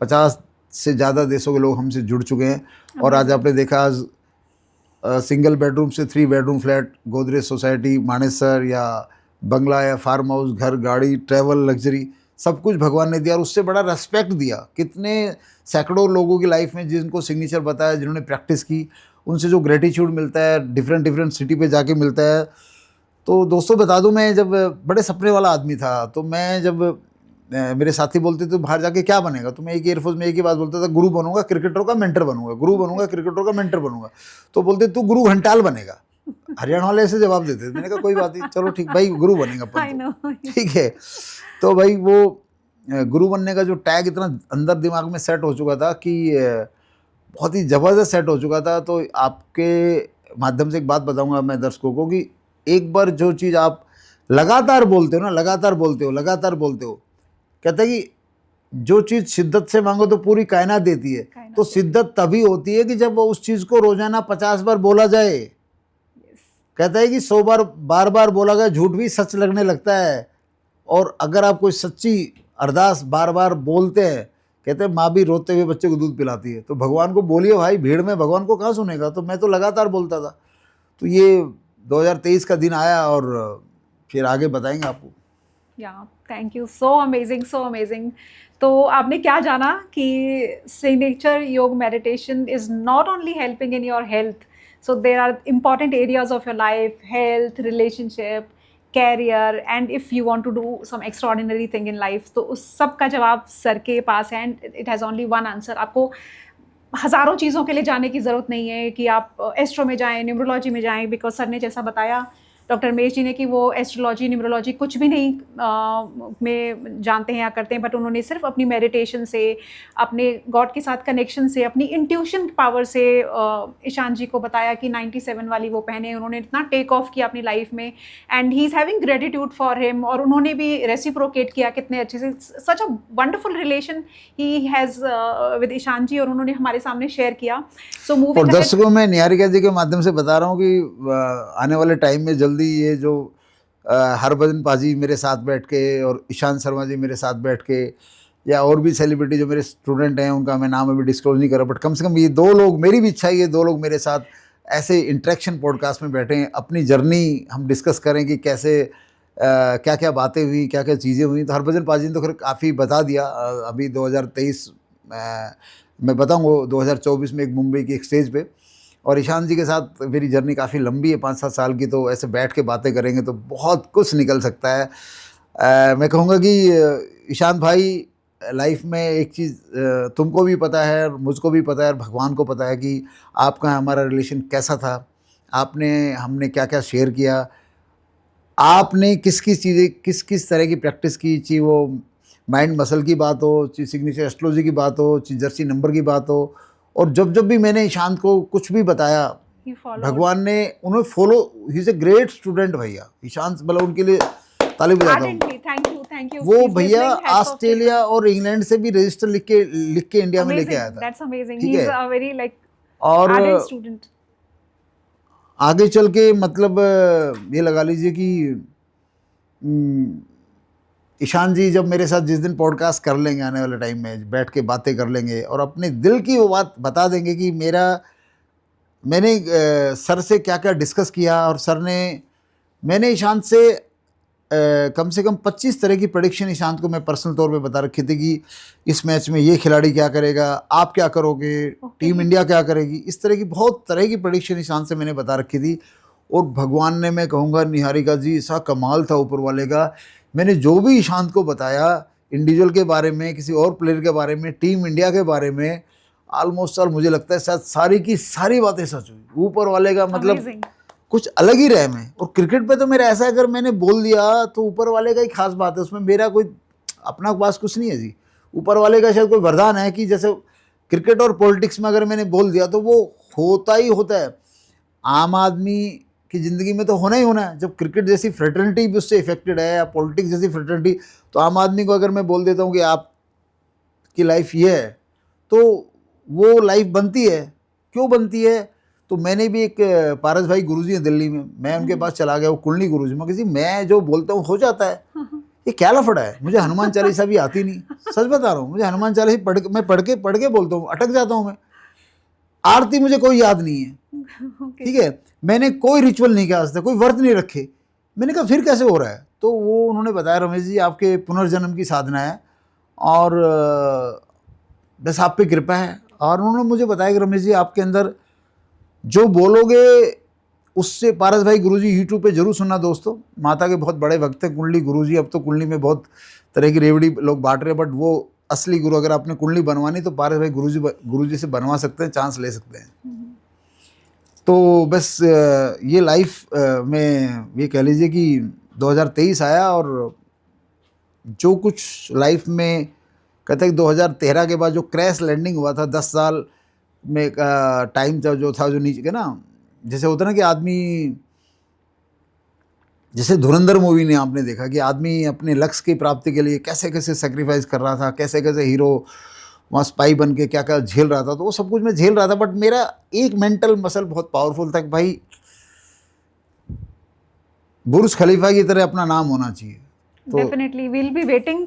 A: 50 से ज़्यादा देशों के लोग हमसे जुड़ चुके हैं। और आज आपने देखा, आज सिंगल बेडरूम से 3 bedroom flat, Godrej society, Manesar या बंगला या फार्म हाउस, घर, गाड़ी, ट्रैवल, लग्जरी, सब कुछ भगवान ने दिया और उससे बड़ा रेस्पेक्ट दिया। कितने सैकड़ों लोगों की लाइफ में जिनको सिग्नेचर बताया, जिन्होंने प्रैक्टिस की, उनसे जो ग्रेटिट्यूड मिलता है, डिफरेंट सिटी पे जाके मिलता है। तो दोस्तों बता दूं, मैं जब बड़े सपने वाला आदमी था, तो मैं जब मेरे साथी बोलते थे बाहर जाके क्या बनेगा, तो मैं एक एयरफोर्स में एक ही बात बोलता था, गुरु बनूंगा, क्रिकेटर का मेंटर बनूंगा, गुरु बनूंगा, क्रिकेटर का मेंटर बनूंगा। तो बोलते तू गुरु घंटाल बनेगा। हरियाणा वाले ऐसे जवाब देते थे। मैंने कहा कोई बात नहीं, चलो ठीक भाई, गुरु बनेगा
B: I know.
A: ठीक है। तो भाई वो गुरु बनने का जो टैग इतना अंदर दिमाग में सेट हो चुका था कि बहुत ही ज़बरदस्त सेट हो चुका था। तो आपके माध्यम से एक बात बताऊंगा मैं दर्शकों को कि एक बार जो चीज़ आप लगातार बोलते हो ना, लगातार बोलते हो, कहते हैं कि जो चीज़ शिद्दत से मांगो तो पूरी कायनात देती है। तो शिद्दत तभी होती है कि जब वो उस चीज़ को रोजाना 50 बार बोला जाए। कहता है कि 100 बार बार बार बोला गया झूठ भी सच लगने लगता है। और अगर आप कोई सच्ची अरदास बार बार बोलते हैं, कहते हैं माँ भी रोते हुए बच्चे को दूध पिलाती है। तो भगवान को बोलिए भाई, भीड़ में भगवान को कहाँ सुनेगा। तो मैं तो लगातार बोलता था। तो ये 2023 का दिन आया और फिर आगे बताएंगे आपको।
B: Thank you, so amazing. तो आपने क्या जाना कि signature yoga meditation is not only helping in your health, so there are important areas of your life, health, relationship, career, and if you want to do some extraordinary thing in life, तो उस सब का जवाब sir के पास है and it has only one answer. आपको हज़ारों चीज़ों के लिए जाने की ज़रूरत नहीं है कि आप एस्ट्रो में जाएं, न्यूमरोलॉजी में जाएं, बिकॉज सर ने जैसा बताया डॉक्टर रमेश जी ने कि वो एस्ट्रोलॉजी, न्यूमरोलॉजी कुछ भी नहीं में जानते हैं या करते हैं, बट उन्होंने सिर्फ अपनी मेडिटेशन से, अपने गॉड के साथ कनेक्शन से, अपनी इंट्यूशन पावर से ईशान जी को बताया कि 97 वाली वो पहने। उन्होंने इतना टेक ऑफ किया अपनी लाइफ में and he is having gratitude for him, और उन्होंने भी रेसिप्रोकेट किया कितने अच्छे से। Such a wonderful relation he has with Ishan ji, और उन्होंने हमारे सामने शेयर किया। सो मूविंग,
A: और दर्शकों में निहारिका जी के माध्यम से बता रहा हूँ कि आने वाले टाइम में जल्दी ये जो हरभजन पाजी मेरे साथ बैठ के और ईशान शर्मा जी मेरे साथ बैठ के, या और भी सेलिब्रिटी जो मेरे स्टूडेंट हैं, उनका मैं नाम अभी डिस्क्लोज नहीं कर रहा, बट कम से कम ये 2 लोग, मेरी भी इच्छा है ये 2 लोग मेरे साथ ऐसे इंटरेक्शन पॉडकास्ट में बैठे हैं, अपनी जर्नी हम डिस्कस करें कि कैसे क्या क्या बातें हुई, क्या क्या चीज़ें हुई। तो हरभजन पाजी ने तो खैर काफ़ी बता दिया। अभी 2023 मैं बताऊँगा 2024 में एक मुंबई की एक स्टेज पे, और ईशान जी के साथ मेरी जर्नी काफ़ी लंबी है, 5-7 साल की। तो ऐसे बैठ के बातें करेंगे तो बहुत कुछ निकल सकता है। मैं कहूँगा कि ईशान भाई, लाइफ में एक चीज़ तुमको भी पता है और मुझको भी पता है और भगवान को पता है कि आपका हमारा रिलेशन कैसा था, हमने क्या क्या शेयर किया, आपने किस किस चीज़ें, किस किस तरह की प्रैक्टिस की, चाहे वो माइंड मसल की बात हो, चाहे सिग्नेचर एस्ट्रोलॉजी की बात हो, चाहे जर्सी नंबर की बात हो। और जब जब भी मैंने ईशांत को कुछ भी बताया, भगवान ने उन्हें follow, he is a great student भैया। ईशांत, मतलब उनके लिए ताली बजाता हूँ।
B: Thank you.
A: वो भैया ऑस्ट्रेलिया और इंग्लैंड से भी रजिस्टर लिख के इंडिया में लेके आया था।
B: दैट्स अमेजिंग,
A: ठीक
B: ही इज
A: है।
B: अ वेरी लाइक
A: और
B: आर्डेंट स्टूडेंट।
A: आगे चल के मतलब ये लगा लीजिए कि ईशान जी जब मेरे साथ जिस दिन पॉडकास्ट कर लेंगे, आने वाले टाइम में बैठ के बातें कर लेंगे और अपने दिल की वो बात बता देंगे कि मैंने सर से क्या क्या डिस्कस किया, और मैंने ईशांत से कम से कम 25 तरह की प्रेडिक्शन ईशांत को मैं पर्सनल तौर पे बता रखी थी कि इस मैच में ये खिलाड़ी क्या करेगा, आप क्या करोगे, टीम इंडिया क्या करेगी। इस तरह की बहुत तरह की प्रेडिक्शन ईशांत से मैंने बता रखी थी। और भगवान ने, मैं कहूँगा निहारिका जी, ऐसा कमाल था ऊपर वाले का। मैंने जो भी ईशांत को बताया इंडिविजुअल के बारे में, किसी और प्लेयर के बारे में, टीम इंडिया के बारे में, ऑलमोस्ट ऑल मुझे लगता है शायद सारी की सारी बातें सच हुई। ऊपर वाले का मतलब कुछ अलग ही रहे में। और क्रिकेट पे तो मेरा ऐसा है, अगर मैंने बोल दिया तो ऊपर वाले का ही खास बात है, उसमें मेरा कोई अपना पास कुछ नहीं है जी। ऊपर वाले का शायद कोई वरदान है कि जैसे क्रिकेट और पॉलिटिक्स में अगर मैंने बोल दिया तो वो होता ही होता है। आम आदमी की ज़िंदगी में तो होना ही होना है। जब क्रिकेट जैसी फ्रेटर्निटी भी उससे इफेक्टेड है, या पॉलिटिक्स जैसी फ्रेटर्निटी, तो आम आदमी को अगर मैं बोल देता हूँ कि आपकी लाइफ ये है, तो वो लाइफ बनती है क्यों बनती है? तो मैंने भी एक पारस भाई गुरुजी हैं दिल्ली में, मैं उनके पास चला गया, वो कुंडली गुरुजी। मैं किसी मैं जो बोलता हूँ हो जाता है, ये क्या लफड़ा है? मुझे हनुमान चालीसा भी आती नहीं, सच बता रहा हूँ। मुझे हनुमान चालीसा पढ़ के बोलता हूँ, अटक जाता हूँ मैं। आरती मुझे कोई याद नहीं है, ठीक है। मैंने कोई रिचुअल नहीं किया आज तक, कोई व्रत नहीं रखे। मैंने कहा फिर कैसे हो रहा है? तो वो उन्होंने बताया, रमेश जी आपके पुनर्जन्म की साधना है और बस आप पे कृपा है। और उन्होंने मुझे बताया कि रमेश जी आपके अंदर जो बोलोगे उससे, पारस भाई गुरुजी यूट्यूब पे जरूर सुनना दोस्तों, माता के बहुत बड़े भक्त हैं कुंडली गुरुजी। अब तो कुंडली में बहुत तरह की रेवड़ी लोग बांट रहे हैं, बट वो असली गुरु, अगर आपने कुंडली बनवानी तो पारस भाई गुरुजी से बनवा सकते हैं, चांस ले सकते हैं। तो बस ये लाइफ में ये कह लीजिए कि 2023 आया और जो कुछ लाइफ में कहते हैं 2013 के बाद जो क्रैश लैंडिंग हुआ था, 10 साल में टाइम था जो नीचे के ना, जैसे होता ना कि आदमी, जैसे धुरंधर मूवी ने आपने देखा कि आदमी अपने लक्ष्य की प्राप्ति के लिए कैसे कैसे सेक्रीफाइस कर रहा था, कैसे कैसे हीरो वहाँ स्पाई बन के क्या क्या झेल रहा था। तो वो सब कुछ मैं झेल रहा था, बट मेरा एक मेंटल मसल बहुत पावरफुल था कि भाई बुर्ज खलीफा की तरह अपना नाम होना चाहिए। तो
B: डेफिनेटली वील बी वेटिंग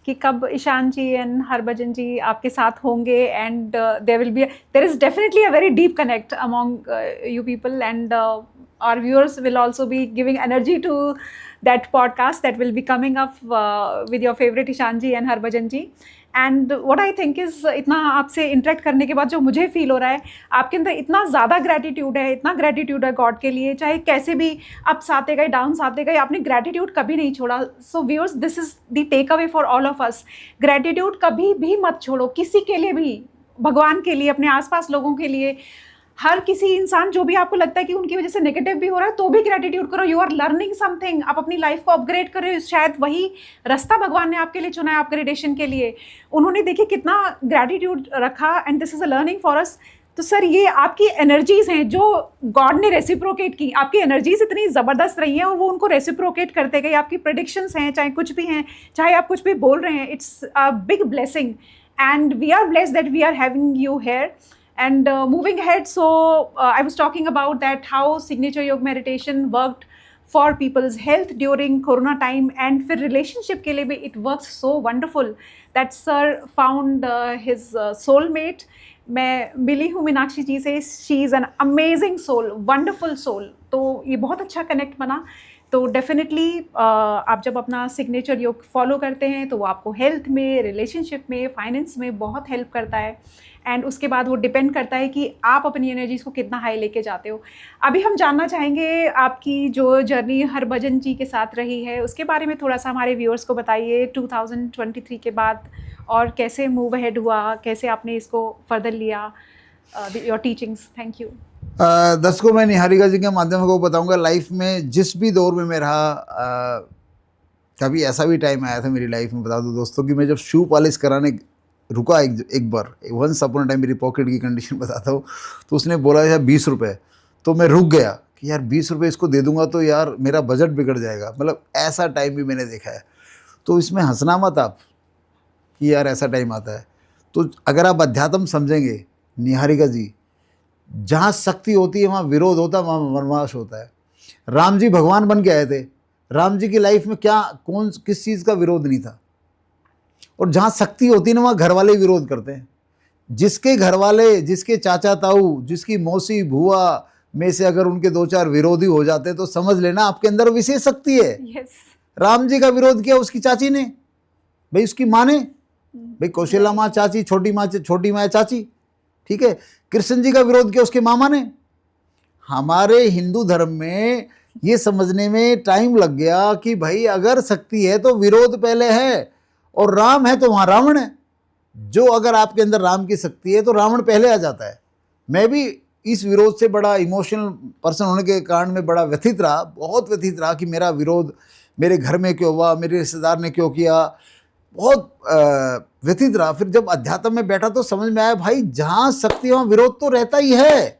B: कि कब ईशान जी एंड हरभजन जी आपके साथ होंगे, and there is definitely a very deep connect among you people, and our viewers will also be giving energy to that podcast that will be coming up with your favorite Ishan ji and Harbhajan ji. And what I think is, इतना आपसे interact करने के बाद जो मुझे feel हो रहा है, आपके अंदर इतना ज़्यादा ग्रैटिट्यूड है, इतना ग्रैटिट्यूड है गॉड के लिए, चाहे कैसे भी अप्स आते गए, डाउन्स आते गए, आपने ग्रैटिट्यूड कभी नहीं छोड़ा. So viewers, this is the take away for all of us. Gratitude कभी भी मत छोड़ो, किसी के लिए भी, भगवान के लिए, अपने आसपास लोगों के लिए, हर किसी इंसान जो भी आपको लगता है कि उनकी वजह से नेगेटिव भी हो रहा है, तो भी ग्रेटिट्यूड करो. यू आर लर्निंग समथिंग, आप अपनी लाइफ को अपग्रेड कर रहे हो. शायद वही रास्ता भगवान ने आपके लिए चुना है अपग्रेडेशन के लिए. उन्होंने देखिए कितना ग्रेटिट्यूड रखा, and this is a learning for us. तो सर, ये आपकी एनर्जीज हैं जो गॉड ने रेसिप्रोकेट की. आपकी एनर्जीज इतनी ज़बरदस्त रही हैं और वो उनको रेसिप्रोकेट करते गए. आपकी प्रेडिक्शंस हैं, चाहे कुछ भी हैं, चाहे आप कुछ भी बोल रहे हैं, it's a big blessing, and we are blessed that we are having you here. And moving ahead, so I was talking about that how signature yoga meditation worked for people's health during corona time, and फिर relationship के लिए भी it works so wonderful that sir found his soulmate. मैं मिली हूँ मीनाक्षी जी से, she is an amazing soul, wonderful soul. तो ये बहुत अच्छा कनेक्ट बना. तो डेफिनेटली आप जब अपना सिग्नेचर योग फॉलो करते हैं तो वो आपको हेल्थ में, रिलेशनशिप में, फाइनेंस में बहुत हेल्प करता है. एंड उसके बाद वो डिपेंड करता है कि आप अपनी एनर्जीज़ को कितना हाई लेके जाते हो. अभी हम जानना चाहेंगे आपकी जो जर्नी हरभजन जी के साथ रही है, उसके बारे में थोड़ा सा हमारे व्यूअर्स को बताइए. 2023 के बाद और कैसे मूव अहेड हुआ, कैसे आपने इसको फर्दर लिया, योर टीचिंग्स. Thank you.
A: दर्शकों, मैं निहारिका जी के माध्यम से को बताऊंगा, लाइफ में जिस भी दौर में मैं रहा, कभी ऐसा भी टाइम आया था मेरी लाइफ में, बता दो दोस्तों, कि मैं जब शू पॉलिश कराने रुका एक बार, वंस अपॉन टाइम, मेरी पॉकेट की कंडीशन बताता हूँ, तो उसने बोला यार 20 रुपये. तो मैं रुक गया कि यार 20 रुपये इसको दे दूंगा तो यार मेरा बजट बिगड़ जाएगा. मतलब ऐसा टाइम भी मैंने देखा है. तो इसमें हंसना मत आप कि यार ऐसा टाइम आता है. तो अगर आप अध्यात्म समझेंगे निहारिका जी, जहाँ शक्ति होती है वहाँ विरोध होता है, वहाँ वनवास होता है. राम जी भगवान बन के आए थे, राम जी की लाइफ में किस चीज़ का विरोध नहीं था. और जहाँ शक्ति होती है ना, वहाँ घर वाले विरोध करते हैं. जिसके घर वाले, जिसके चाचा ताऊ, जिसकी मौसी भुआ में से अगर उनके 2-4 विरोधी हो जाते हैं तो समझ लेना आपके अंदर विशेष शक्ति है.
B: Yes.
A: राम जी का विरोध किया उसकी चाची ने, भाई उसकी माँ ने, भाई कौशल्या माँ चाची, छोटी माँ चाची, ठीक है. कृष्ण जी का विरोध किया उसके मामा ने. हमारे हिंदू धर्म में ये समझने में टाइम लग गया कि भाई अगर शक्ति है तो विरोध पहले है, और राम है तो वहाँ रावण है. जो अगर आपके अंदर राम की शक्ति है तो रावण पहले आ जाता है. मैं भी इस विरोध से बड़ा इमोशनल पर्सन होने के कारण में बड़ा व्यथित रहा, बहुत व्यथित रहा कि मेरा विरोध मेरे घर में क्यों हुआ, मेरे रिश्तेदार ने क्यों किया, बहुत व्यथित रहा. फिर जब अध्यात्म में बैठा तो समझ में आया, भाई जहाँ शक्ति वहाँ विरोध तो रहता ही है.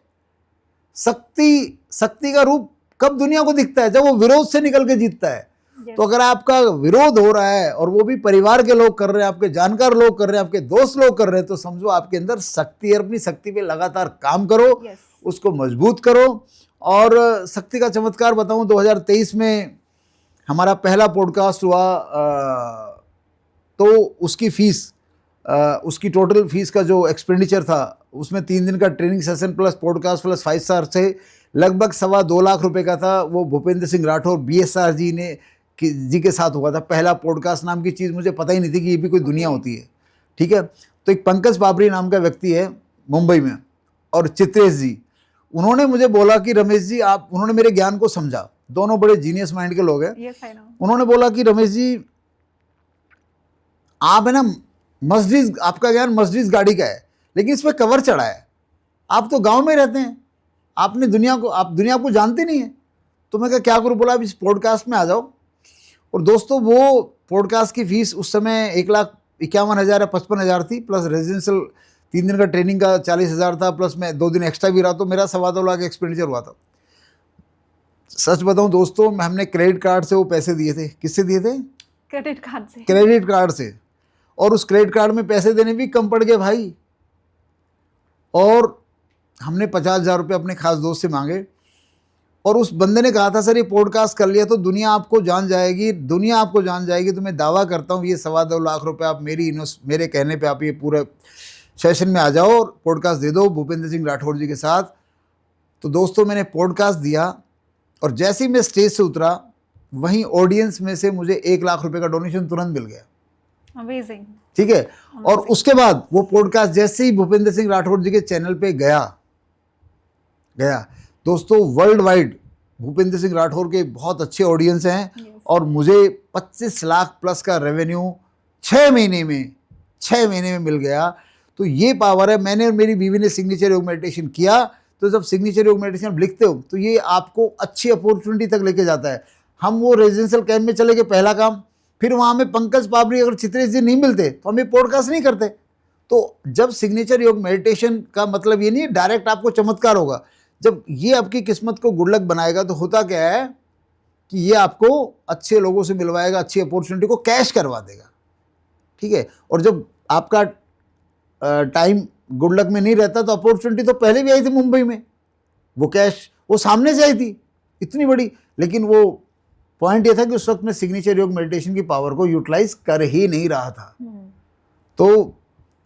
A: शक्ति का रूप कब दुनिया को दिखता है? जब वो विरोध से निकल के जीतता है.
B: Yes.
A: तो अगर आपका विरोध हो रहा है और वो भी परिवार के लोग कर रहे हैं, आपके जानकार लोग कर रहे हैं, आपके दोस्त लोग कर रहे हैं, तो समझो आपके अंदर शक्ति है। अपनी शक्ति पे लगातार काम करो,
B: Yes.
A: उसको मजबूत करो। और शक्ति का चमत्कार बताऊं, 2023 में हमारा पहला पॉडकास्ट हुआ, तो उसकी फीस, उसकी टोटल फीस का जो एक्सपेंडिचर था, उसमें 3 दिन का training session plus podcast plus 5 star से लगभग 2.25 लाख रुपए का था। वो भूपेंद्र सिंह राठौर BSR जी के साथ हुआ था। पहला पॉडकास्ट नाम की चीज़ मुझे पता ही नहीं थी कि ये भी कोई दुनिया होती है। ठीक है, तो एक पंकज बाबरी नाम का व्यक्ति है मुंबई में, और चित्रेश जी, उन्होंने मुझे बोला कि रमेश जी आप, उन्होंने मेरे ज्ञान को समझा, दोनों बड़े जीनियस माइंड के लोग हैं।
B: Yes, I know.
A: उन्होंने बोला कि रमेश जी आप है ना, मर्सिडीज, आपका ज्ञान मर्सिडीज गाड़ी का है, लेकिन इस पर कवर चढ़ा है, आप तो गांव में रहते हैं, आपने दुनिया को, आप दुनिया को जानते नहीं है। तो मैं क्या करूँ, बोला अब इस पॉडकास्ट में आ जाओ। और दोस्तों वो पॉडकास्ट की फीस उस समय 1,51,000 या 55,000 थी, प्लस रेजिडेंशियल 3 दिन का ट्रेनिंग का 40,000 था, प्लस मैं 2 दिन एक्स्ट्रा भी रहा, तो मेरा 2.25 लाख एक्सपेंडिचर हुआ था। सच बताऊं दोस्तों, हमने क्रेडिट कार्ड से वो पैसे दिए थे। किससे दिए थे?
B: क्रेडिट कार्ड से।
A: क्रेडिट कार्ड से। और उस क्रेडिट कार्ड में पैसे देने भी कम पड़ गए भाई। और हमने 50,000 रुपये अपने खास दोस्त से मांगे, और उस बंदे ने कहा था सर ये पॉडकास्ट कर लिया तो दुनिया आपको जान जाएगी, दुनिया आपको जान जाएगी। तो मैं दावा करता हूँ ये 2.25 लाख रुपये आप मेरे कहने पे आप ये पूरे सेशन में आ जाओ और पॉडकास्ट दे दो भूपेंद्र सिंह राठौर जी के साथ। तो दोस्तों मैंने पॉडकास्ट दिया, और जैसे ही मैं स्टेज से उतरा, वहीं ऑडियंस में से मुझे 1 लाख रुपये का डोनेशन तुरंत मिल गया।
B: Amazing.
A: ठीक है, और उसके बाद वो पॉडकास्ट जैसे ही भूपेंद्र सिंह राठौर जी के चैनल पे गया दोस्तों, वर्ल्ड वाइड भूपेंद्र सिंह राठौर के बहुत अच्छे ऑडियंस हैं।
B: Yes.
A: और मुझे 25 लाख प्लस का रेवेन्यू 6 महीने में मिल गया। तो ये पावर है। मैंने और मेरी बीवी ने सिग्नेचर योग मेडिटेशन किया, तो जब सिग्नेचर योग मेडिटेशन लिखते हो तो ये आपको अच्छी अपॉर्चुनिटी तक लेके जाता है। हम वो रेजिडेंशियल कैंप में चले गए, पहला काम, फिर वहाँ में पंकज बाबरी अगर चित्रेश जी नहीं मिलते तो हम ये पॉडकास्ट नहीं करते। तो जब सिग्नेचर योग मेडिटेशन का मतलब ये नहीं है डायरेक्ट आपको चमत्कार होगा, जब ये आपकी किस्मत को गुड लक बनाएगा तो होता क्या है कि ये आपको अच्छे लोगों से मिलवाएगा, अच्छी अपॉर्चुनिटी को कैश करवा देगा। ठीक है, और जब आपका टाइम गुड लक में नहीं रहता तो अपॉर्चुनिटी तो पहले भी आई थी मुंबई में, वो कैश वो सामने से आई थी इतनी बड़ी, लेकिन वो पॉइंट ये था कि उस वक्त मैं सिग्नेचर योग मेडिटेशन की पावर को यूटिलाइज कर ही नहीं रहा था। तो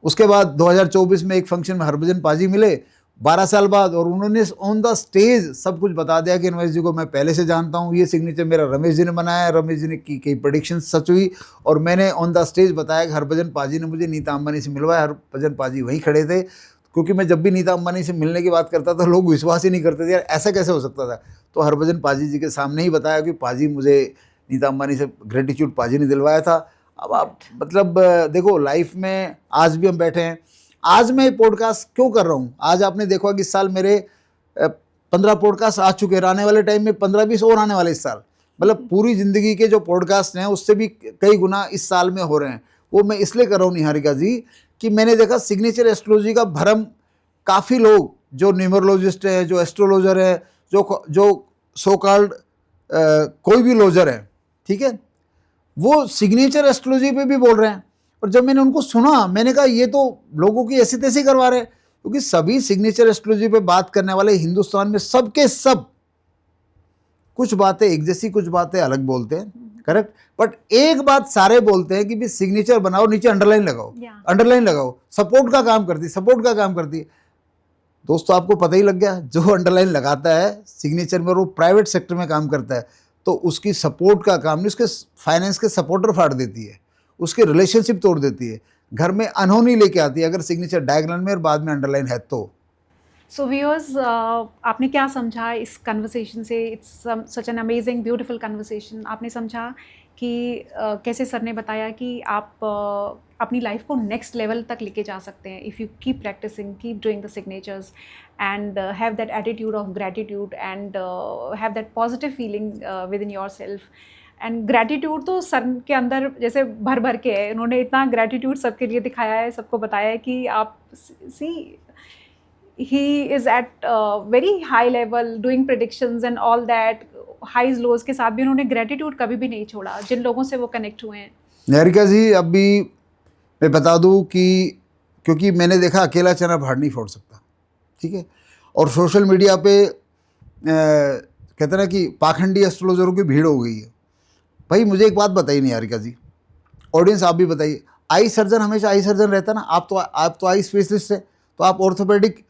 A: उसके बाद 2024 में एक फंक्शन में हरभजन पाजी मिले 12 साल बाद, और उन्होंने ऑन द स्टेज सब कुछ बता दिया कि रमेश जी को मैं पहले से जानता हूँ, ये सिग्नेचर मेरा रमेश जी ने बनाया, रमेश जी ने की कई प्रेडिक्शन सच हुई। और मैंने ऑन द स्टेज बताया कि हरभजन पाजी ने मुझे नीता अंबानी से मिलवाया। हरभजन पाजी वहीं खड़े थे, क्योंकि मैं जब भी नीता अंबानी से मिलने की बात करता था लोग विश्वास ही नहीं करते थे, यार ऐसा कैसे हो सकता था। तो हरभजन पाजी जी के सामने ही बताया कि पाजी मुझे नीता अंबानी से ग्रेटिट्यूड पाजी ने दिलवाया था। अब आप मतलब देखो लाइफ में आज भी हम बैठे हैं। आज मैं पॉडकास्ट क्यों कर रहा हूँ, आज आपने देखा कि इस साल मेरे 15 पॉडकास्ट आ चुके हैं, आने वाले टाइम में 15-20 और आने वाले इस साल। मतलब पूरी ज़िंदगी के जो पॉडकास्ट हैं उससे भी कई गुना इस साल में हो रहे हैं। वो मैं इसलिए कर रहा हूँ निहारिका जी कि मैंने देखा सिग्नेचर एस्ट्रोलॉजी का भरम काफ़ी लोग जो न्यूमरोलॉजिस्ट है, जो एस्ट्रोलॉजर है, जो सो कॉल्ड कोई भी लॉजर है, ठीक है, वो सिग्नेचर एस्ट्रोलॉजी पे भी बोल रहे हैं। और जब मैंने उनको सुना मैंने कहा ये तो लोगों की ऐसी तैसी करवा रहे हैं, क्योंकि सभी सिग्नेचर एस्ट्रोलॉजी पे बात करने वाले हिंदुस्तान में सबके सब कुछ बातें एक जैसी, कुछ बातें अलग बोलते हैं, करेक्ट, बट एक बात सारे बोलते हैं कि भी सिग्नेचर बनाओ, नीचे अंडरलाइन लगाओ, अंडरलाइन लगाओ, सपोर्ट का काम करती है। दोस्तों आपको पता ही लग गया, जो अंडरलाइन लगाता है सिग्नेचर में और वो प्राइवेट सेक्टर में काम करता है तो उसकी सपोर्ट का काम नहीं, उसके फाइनेंस के सपोर्टर फाड़ देती है, उसके रिलेशनशिप तोड़ देती है, घर में अनहोनी लेके आती है अगर सिग्नेचर डायगोनल में और बाद में अंडरलाइन है तो।
B: सो व्यूअर्स, आपने क्या समझा इस कन्वर्सेशन से? It's such an amazing beautiful conversation. आपने समझा कि कैसे सर ने बताया कि आप अपनी लाइफ को नेक्स्ट लेवल तक लेके जा सकते हैं if you keep practicing, keep doing the signatures and have that attitude of gratitude and have that positive feeling within yourself. And gratitude तो सर के अंदर जैसे भर भर के है, उन्होंने इतना ग्रैटिट्यूड सबके लिए दिखाया है, सबको बताया है कि आप सी he is at very high level doing predictions and all that, highs lows के साथ भी उन्होंने ग्रेटिट्यूड कभी भी नहीं छोड़ा जिन लोगों से वो कनेक्ट हुए हैं।
A: निहारिका जी, अभी मैं बता दूं कि क्योंकि मैंने देखा अकेला चना भाड़ नहीं फोड़ सकता, ठीक है, और सोशल मीडिया पे कहते हैं ना कि पाखंडी एस्ट्रोलॉजरों की भीड़ हो गई है। भाई मुझे एक बात बताइए निहारिका जी, ऑडियंस आप भी बताइए, आई सर्जन हमेशा आई सर्जन रहता ना, आप तो आई स्पेशलिस्ट है, तो आप ऑर्थोपेडिक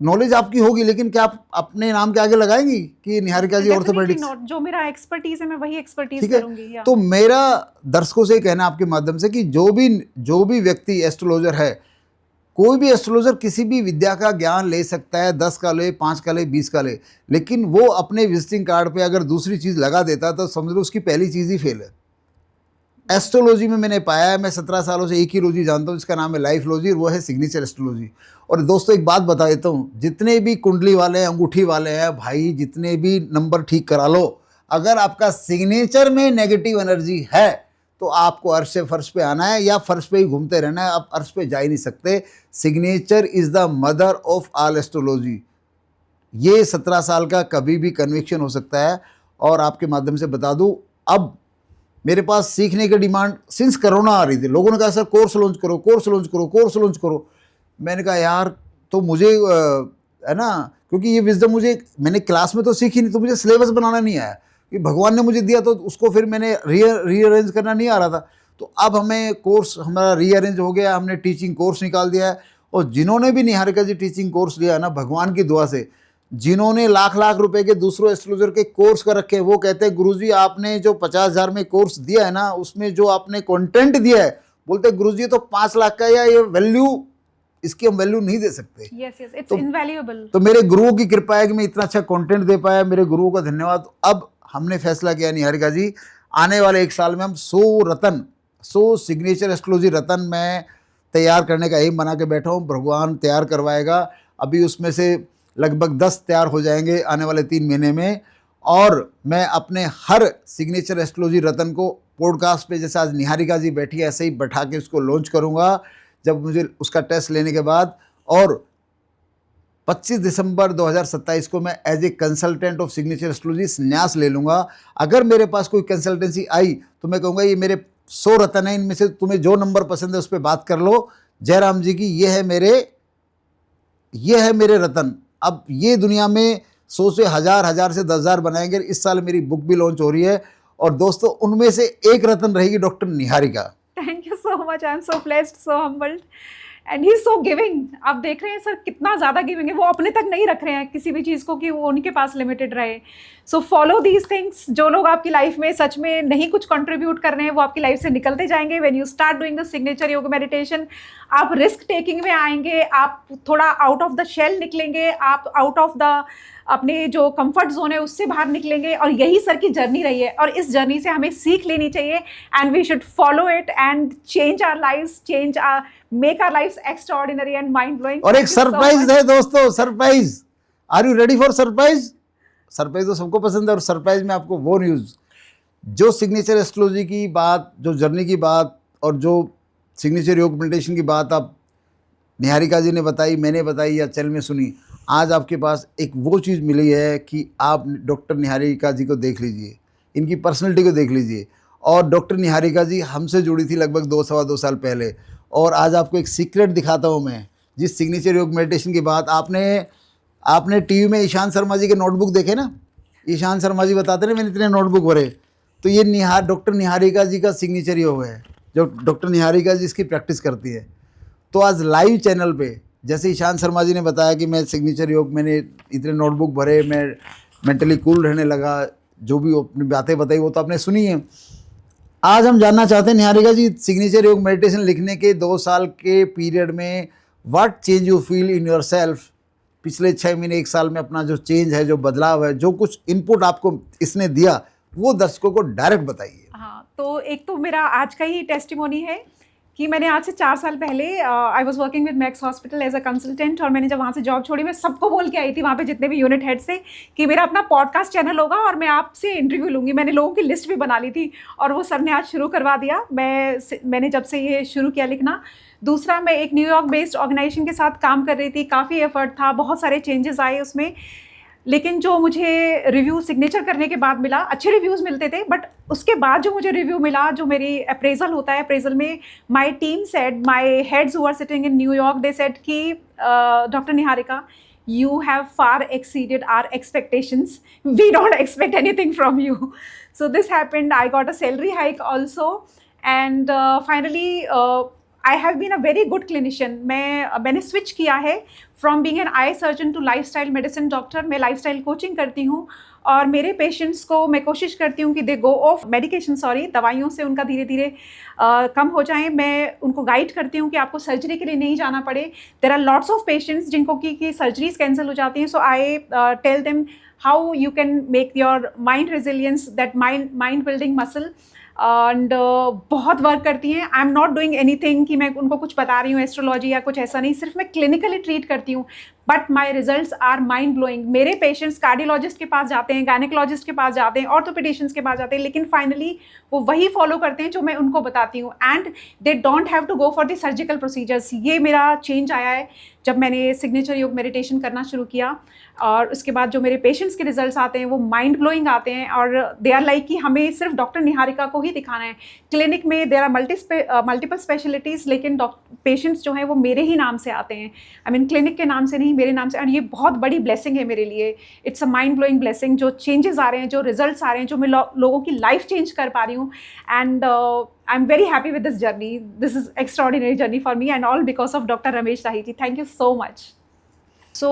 A: नॉलेज आपकी होगी, लेकिन क्या आप अपने नाम के आगे लगाएंगी कि निहारिका जी ऑर्थोपेडिक्स?
B: जो मेरा एक्सपर्टीज है मैं वही एक्सपर्टीज
A: ठीक है,
B: करूंगी।
A: तो मेरा दर्शकों से कहना आपके माध्यम से कि जो भी व्यक्ति एस्ट्रोलॉजर है, कोई भी एस्ट्रोलॉजर किसी भी विद्या का ज्ञान ले सकता है, 10 का ले, 5 का ले, 20 का ले, लेकिन वो अपने विजिटिंग कार्ड पे अगर दूसरी चीज़ लगा देता तो समझ लो उसकी पहली चीज़ ही फेल है। एस्ट्रोलॉजी में मैंने पाया है, मैं 17 सालों से एक ही लॉजी जानता हूँ, इसका नाम है लाइफ लॉजी, और वो है सिग्नेचर एस्ट्रोलॉजी। और दोस्तों एक बात बता देता हूँ, जितने भी कुंडली वाले हैं, अंगूठी वाले हैं भाई, जितने भी नंबर ठीक करा लो, अगर आपका सिग्नेचर में नेगेटिव एनर्जी है तो आपको अर्श से फर्श पे आना है या फर्श पे ही घूमते रहना है, आप अर्श पे जा ही नहीं सकते। Signature is the mother of all astrology. ये 17 साल का कभी भी कन्विक्शन हो सकता है। और आपके माध्यम से बता दूँ, अब मेरे पास सीखने की डिमांड सिंस कोरोना आ रही थी, लोगों ने कहा सर कोर्स लॉन्च करो, कोर्स लॉन्च करो, कोर्स लॉन्च करो। मैंने कहा यार तो मुझे है ना, क्योंकि ये विजडम मुझे मैंने क्लास में तो सीखी नहीं, तो मुझे सिलेबस बनाना नहीं आया, कि भगवान ने मुझे दिया तो उसको फिर मैंने रीअरेंज करना नहीं आ रहा था। तो अब हमें कोर्स हमारा रीअरेंज हो गया, हमने टीचिंग कोर्स निकाल दिया है। और जिन्होंने भी निहारिका जी टीचिंग कोर्स लिया है ना, भगवान की दुआ से, जिन्होंने लाख लाख रुपए के दूसरों एस्ट्रोलॉजर के कोर्स कर रखे हैं, वो कहते हैं गुरुजी आपने जो 50,000 में कोर्स दिया है ना, उसमें जो आपने कंटेंट दिया है, बोलते गुरुजी तो 5 लाख का, या ये वैल्यू, इसकी हम वैल्यू नहीं दे सकते।
B: Yes yes, it's invaluable.
A: तो मेरे गुरुओं की कृपा है कि मैं इतना अच्छा कंटेंट दे पाया, मेरे गुरुओं का धन्यवाद। अब हमने फैसला किया निहारिका जी, आने वाले 1 साल में हम 100 सिग्नेचर एस्ट्रोलॉजी रतन मैं तैयार करने का एम बना के बैठा हूँ। भगवान तैयार करवाएगा, अभी उसमें से लगभग 10 तैयार हो जाएंगे आने वाले 3 महीने में। और मैं अपने हर सिग्नेचर एस्ट्रोलॉजी रतन को पॉडकास्ट पे, जैसे आज निहारिका जी बैठी है, ऐसे ही बैठा के उसको लॉन्च करूँगा जब मुझे उसका टेस्ट लेने के बाद। और 25 दिसंबर 2027 को मैं as a consultant of signature astrology संन्यास ले लूँगा। अगर मेरे पास कोई कंसल्टेंसी आई तो मैं कहूँगा ये मेरे 100 रतन हैं, इनमें से तुम्हें जो नंबर पसंद है उस पर बात कर लो, जयराम जी की ये है मेरे रतन। अब ये दुनिया में 100 से 1000 से 10,000 बनाएंगे। इस साल मेरी बुक भी लॉन्च हो रही है, और दोस्तों उनमें से एक रतन रहेगी doctor Niharika.
B: Thank you so much, I am so blessed, so humbled, and he is so giving. आप देख रहे हैं सर कितना ज़्यादा गिविंग है, वो अपने तक नहीं रख रहे हैं किसी भी चीज़ को कि वो उनके पास लिमिटेड रहे। So follow these things. जो लोग आपकी लाइफ में सच में नहीं कुछ कंट्रीब्यूट कर रहे हैं वो आपकी लाइफ से निकलते जाएंगे। When you start doing the signature yoga meditation, आप रिस्क टेकिंग में आएंगे, आप थोड़ा आउट ऑफ द शेल निकलेंगे, आप आउट ऑफ द अपने जो कंफर्ट जोन है उससे बाहर निकलेंगे। और यही सर की जर्नी रही है, और इस जर्नी से हमें सीख लेनी चाहिए, and we should follow it and change our lives, make our lives extraordinary and mind blowing.
A: और एक सरप्राइज है दोस्तों, surprise. Are you ready for surprise? Surprise तो सबको पसंद है, और सरप्राइज में आपको वो न्यूज़, जो सिग्नेचर एस्ट्रोलॉजी की बात, जो जर्नी की बात, और जो सिग्नेचर योग मेडिटेशन की बात आप निहारिका जी ने बताई, मैंने बताई या चैनल में सुनी, आज आपके पास एक वो चीज़ मिली है कि आप डॉक्टर निहारिका जी को देख लीजिए, इनकी पर्सनैलिटी को देख लीजिए। और डॉक्टर निहारिका जी हमसे जुड़ी थी लगभग 2-2.25 साल पहले, और आज आपको एक सीक्रेट दिखाता हूँ मैं। जिस सिग्नेचर योग मेडिटेशन की बात आपने टीवी में ईशान शर्मा जी के नोटबुक देखे ना, ईशान शर्मा जी बताते ना मैंने इतने नोटबुक भरे, तो ये डॉक्टर निहारिका जी का सिग्नेचर योग है, जो डॉक्टर निहारिका जी इसकी प्रैक्टिस करती है। तो आज लाइव चैनल पे, जैसे ईशान शर्मा जी ने बताया कि मैं सिग्नेचर योग, मैंने इतने नोटबुक भरे, मैं मेंटली कूल रहने लगा, जो भी अपनी बातें बताई वो तो आपने सुनी है। आज हम जानना चाहते हैं निहारिका जी, सिग्नेचर योग मेडिटेशन लिखने के 2 साल के पीरियड में what change you feel in your self, पिछले 6 महीने 1 साल में अपना जो चेंज है, जो बदलाव है, जो कुछ इनपुट आपको इसने दिया, वो दर्शकों को डायरेक्ट बताइए।
B: हाँ, तो एक तो मेरा आज का ही टेस्टिमोनी है कि मैंने आज से 4 साल पहले I was working with Max hospital as a consultant, और मैंने जब वहाँ से जॉब छोड़ी, मैं सबको बोल के आई थी वहाँ पे जितने भी यूनिट हेड से कि मेरा अपना पॉडकास्ट चैनल होगा और मैं आपसे इंटरव्यू लूँगी। मैंने लोगों की लिस्ट भी बना ली थी, और वो सर ने आज शुरू करवा दिया। मैंने जब से ये शुरू किया लिखना। दूसरा, मैं एक न्यूयॉर्क बेस्ड ऑर्गेनाइजेशन के साथ काम कर रही थी, काफ़ी एफर्ट था, बहुत सारे चेंजेस आए उसमें। लेकिन जो मुझे रिव्यू सिग्नेचर करने के बाद मिला, अच्छे रिव्यूज़ मिलते थे, बट उसके बाद जो मुझे रिव्यू मिला, जो मेरी अप्रेजल होता है, अप्रेजल में my team said, my heads who are sitting in New York, they said कि doctor Niharika, you have far exceeded our expectations. We don't expect anything from you. So this happened. I got a salary hike also, and finally I have been a very good clinician. मैंने switch किया है from being an eye surgeon to lifestyle medicine doctor. मैं lifestyle coaching करती हूँ और मेरे patients को मैं कोशिश करती हूँ कि दे गो ऑफ मेडिकेशन, दवाइयों से उनका धीरे धीरे कम हो जाए। मैं उनको गाइड करती हूँ कि आपको सर्जरी के लिए नहीं जाना पड़े। There are lots of patients जिनको की सर्जरीज कैंसिल हो जाती हैं, so I tell them how you can make your mind resilience, that mind building muscle, and बहुत वर्क करती हैं। I am not doing anything कि मैं उनको कुछ बता रही हूँ एस्ट्रोलॉजी या कुछ ऐसा नहीं, सिर्फ मैं क्लिनिकली ट्रीट करती हूँ, but my results are mind blowing. मेरे पेशेंट्स कार्डियोलॉजिस्ट के पास जाते हैं, गायनेकोलॉजिस्ट के पास जाते हैं, ऑर्थोपेडिशियंस के पास जाते हैं, लेकिन फाइनली वो वही फॉलो करते हैं जो मैं उनको बताती हूँ, and they don't have to go for the surgical procedures. ये मेरा चेंज आया है जब मैंने सिग्नेचर योग मेडिटेशन करना शुरू किया, और उसके बाद जो मेरे पेशेंट्स के रिजल्ट्स आते हैं वो माइंड ब्लोइंग आते हैं, और दे आर लाइक कि हमें सिर्फ डॉक्टर निहारिका को ही दिखाना है। क्लिनिक में देर आर मल्टीपल स्पेशलिटीज़, लेकिन पेशेंट्स जो हैं वो मेरे ही नाम से आते हैं। आई मीन क्लिनिक के नाम से नहीं, मेरे नाम से, और ये बहुत बड़ी ब्लेसिंग है मेरे लिए। It's a mind blowing blessing, जो चेंजेस आ रहे हैं, जो रिजल्ट्स आ रहे हैं, जो मैं लोगों की लाइफ चेंज कर पा रही हूँ, and I am very happy with this journey. This is extraordinary journey for me, and all because of doctor Ramesh Rahi ji. Thank you so much. So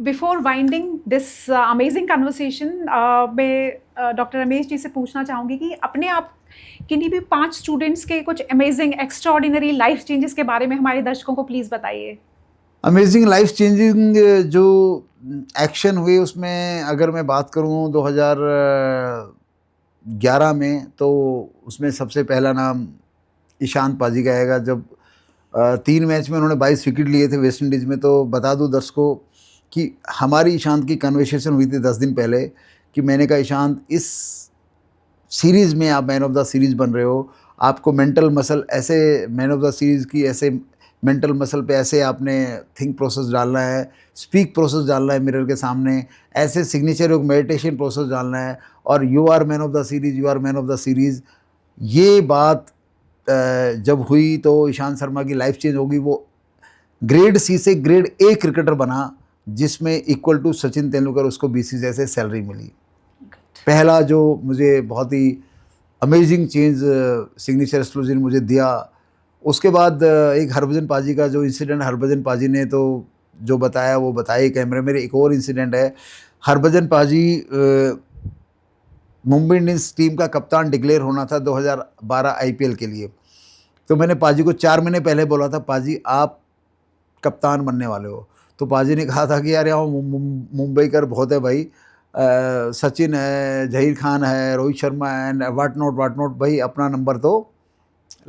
B: before winding this amazing conversation, मैं doctor Ramesh ji से पूछना चाहूँगी कि अपने आप किन्हीं भी 5 स्टूडेंट्स के कुछ अमेजिंग एक्स्ट्रॉर्डिनरी लाइफ चेंजेस के बारे में हमारे दर्शकों को प्लीज़ बताइए।
A: अमेजिंग लाइफ चेंजिंग जो एक्शन हुए उसमें अगर मैं बात करूं 2011 में, तो उसमें सबसे पहला नाम ईशांत पाजी का आएगा। जब 3 मैच में उन्होंने 22 विकेट लिए थे वेस्ट इंडीज़ में। तो बता दूं दर्शकों कि हमारी ईशांत की कन्वर्सेशन हुई थी 10 दिन पहले कि मैंने कहा ईशांत, इस सीरीज़ में आप मैन ऑफ द सीरीज़ बन रहे हो, आपको मेंटल मसल ऐसे मैन ऑफ द सीरीज़ की ऐसे मेंटल मसल पे ऐसे आपने थिंक प्रोसेस डालना है, स्पीक प्रोसेस डालना है मिरर के सामने, ऐसे सिग्नेचर योग मेडिटेशन प्रोसेस डालना है, और you are man of the series, you are man of the series. ये बात जब हुई तो ईशांत शर्मा की लाइफ चेंज होगी। वो ग्रेड सी से ग्रेड ए क्रिकेटर बना, जिसमें इक्वल टू सचिन तेंदुलकर उसको BCCI से सैलरी मिली। पहला जो मुझे बहुत ही अमेजिंग चेंज सिग्नेचर एस्ट्रोलॉजी ने मुझे दिया। उसके बाद एक हरभजन पाजी का जो इंसिडेंट, हरभजन पाजी ने तो जो बताया वो बताया कैमरे में। एक और इंसिडेंट है, हरभजन पाजी मुंबई इंडियंस टीम का कप्तान डिक्लेयर होना था 2012 IPL के लिए। तो मैंने पाजी को 4 महीने पहले बोला था, पाजी आप कप्तान बनने वाले हो। तो पाजी ने कहा था कि यार यहाँ मुंबई कर बहुत है भाई, सचिन है, जहीर खान है, रोहित शर्मा है, वाट नॉट भाई, अपना नंबर तो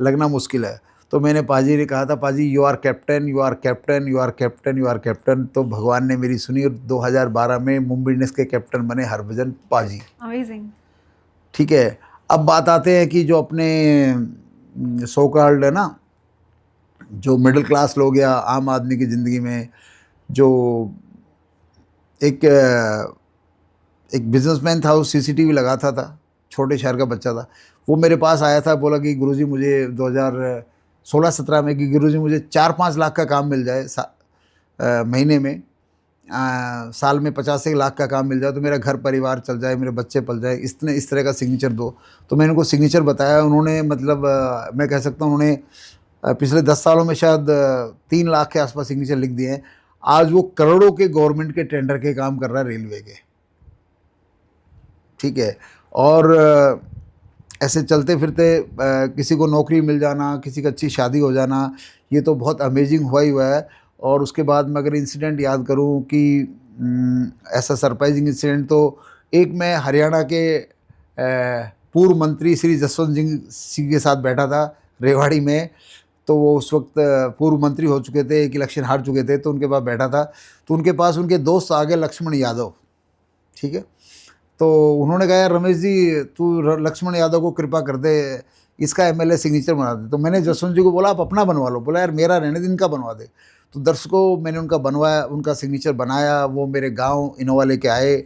A: लगना मुश्किल है। तो मैंने पाजी ने कहा था, पाजी you are captain, you are captain, you are captain, you are captain. तो भगवान ने मेरी सुनी और 2012 में मुंबई इंडियंस के कैप्टन बने हरभजन पाजी।
B: अमेजिंग।
A: ठीक है, अब बात आते हैं कि जो अपने सो कॉल्ड है ना, जो मिडिल क्लास लोग या आम आदमी की ज़िंदगी में, जो एक बिजनेसमैन था, वो CCTV लगाता था, छोटे शहर का बच्चा था। वो मेरे पास आया था, बोला कि गुरुजी मुझे 2016-17 में कि गुरुजी मुझे 4-5 लाख का काम मिल जाए महीने में, साल में 50-1 लाख का काम मिल जाए तो मेरा घर परिवार चल जाए, मेरे बच्चे पल जाए, इस तरह का सिग्नेचर दो। तो मैंने उनको सिग्नेचर बताया। उन्होंने मतलब मैं कह सकता हूँ उन्होंने पिछले 10 सालों में शायद 3 लाख के आसपास सिग्नेचर लिख दिए हैं। आज वो करोड़ों के गवर्नमेंट के टेंडर के काम कर रहा है, रेलवे के। ठीक है, और ऐसे चलते फिरते किसी को नौकरी मिल जाना, किसी की अच्छी शादी हो जाना, ये तो बहुत अमेजिंग हुआ ही हुआ है। और उसके बाद मैं अगर इंसिडेंट याद करूं कि ऐसा सरप्राइजिंग इंसिडेंट, तो एक मैं हरियाणा के पूर्व मंत्री श्री जसवंत सिंह के साथ बैठा था रेवाड़ी में। तो वो उस वक्त पूर्व मंत्री हो चुके थे, एक इलेक्शन हार चुके थे, तो उनके पास बैठा था। तो उनके पास उनके दोस्त आ गए, लक्ष्मण यादव। ठीक है, तो उन्होंने कहा यार रमेश जी, तू लक्ष्मण यादव को कृपा कर दे, इसका MLA सिग्नेचर बना दे। तो मैंने जसवंत जी को बोला आप अपना बनवा लो। बोला यार मेरा रहने दिन, इनका बनवा दे। तो दर्शकों मैंने उनका बनवाया, उनका सिग्नेचर बनाया। वो मेरे गांव इनोवा लेके आए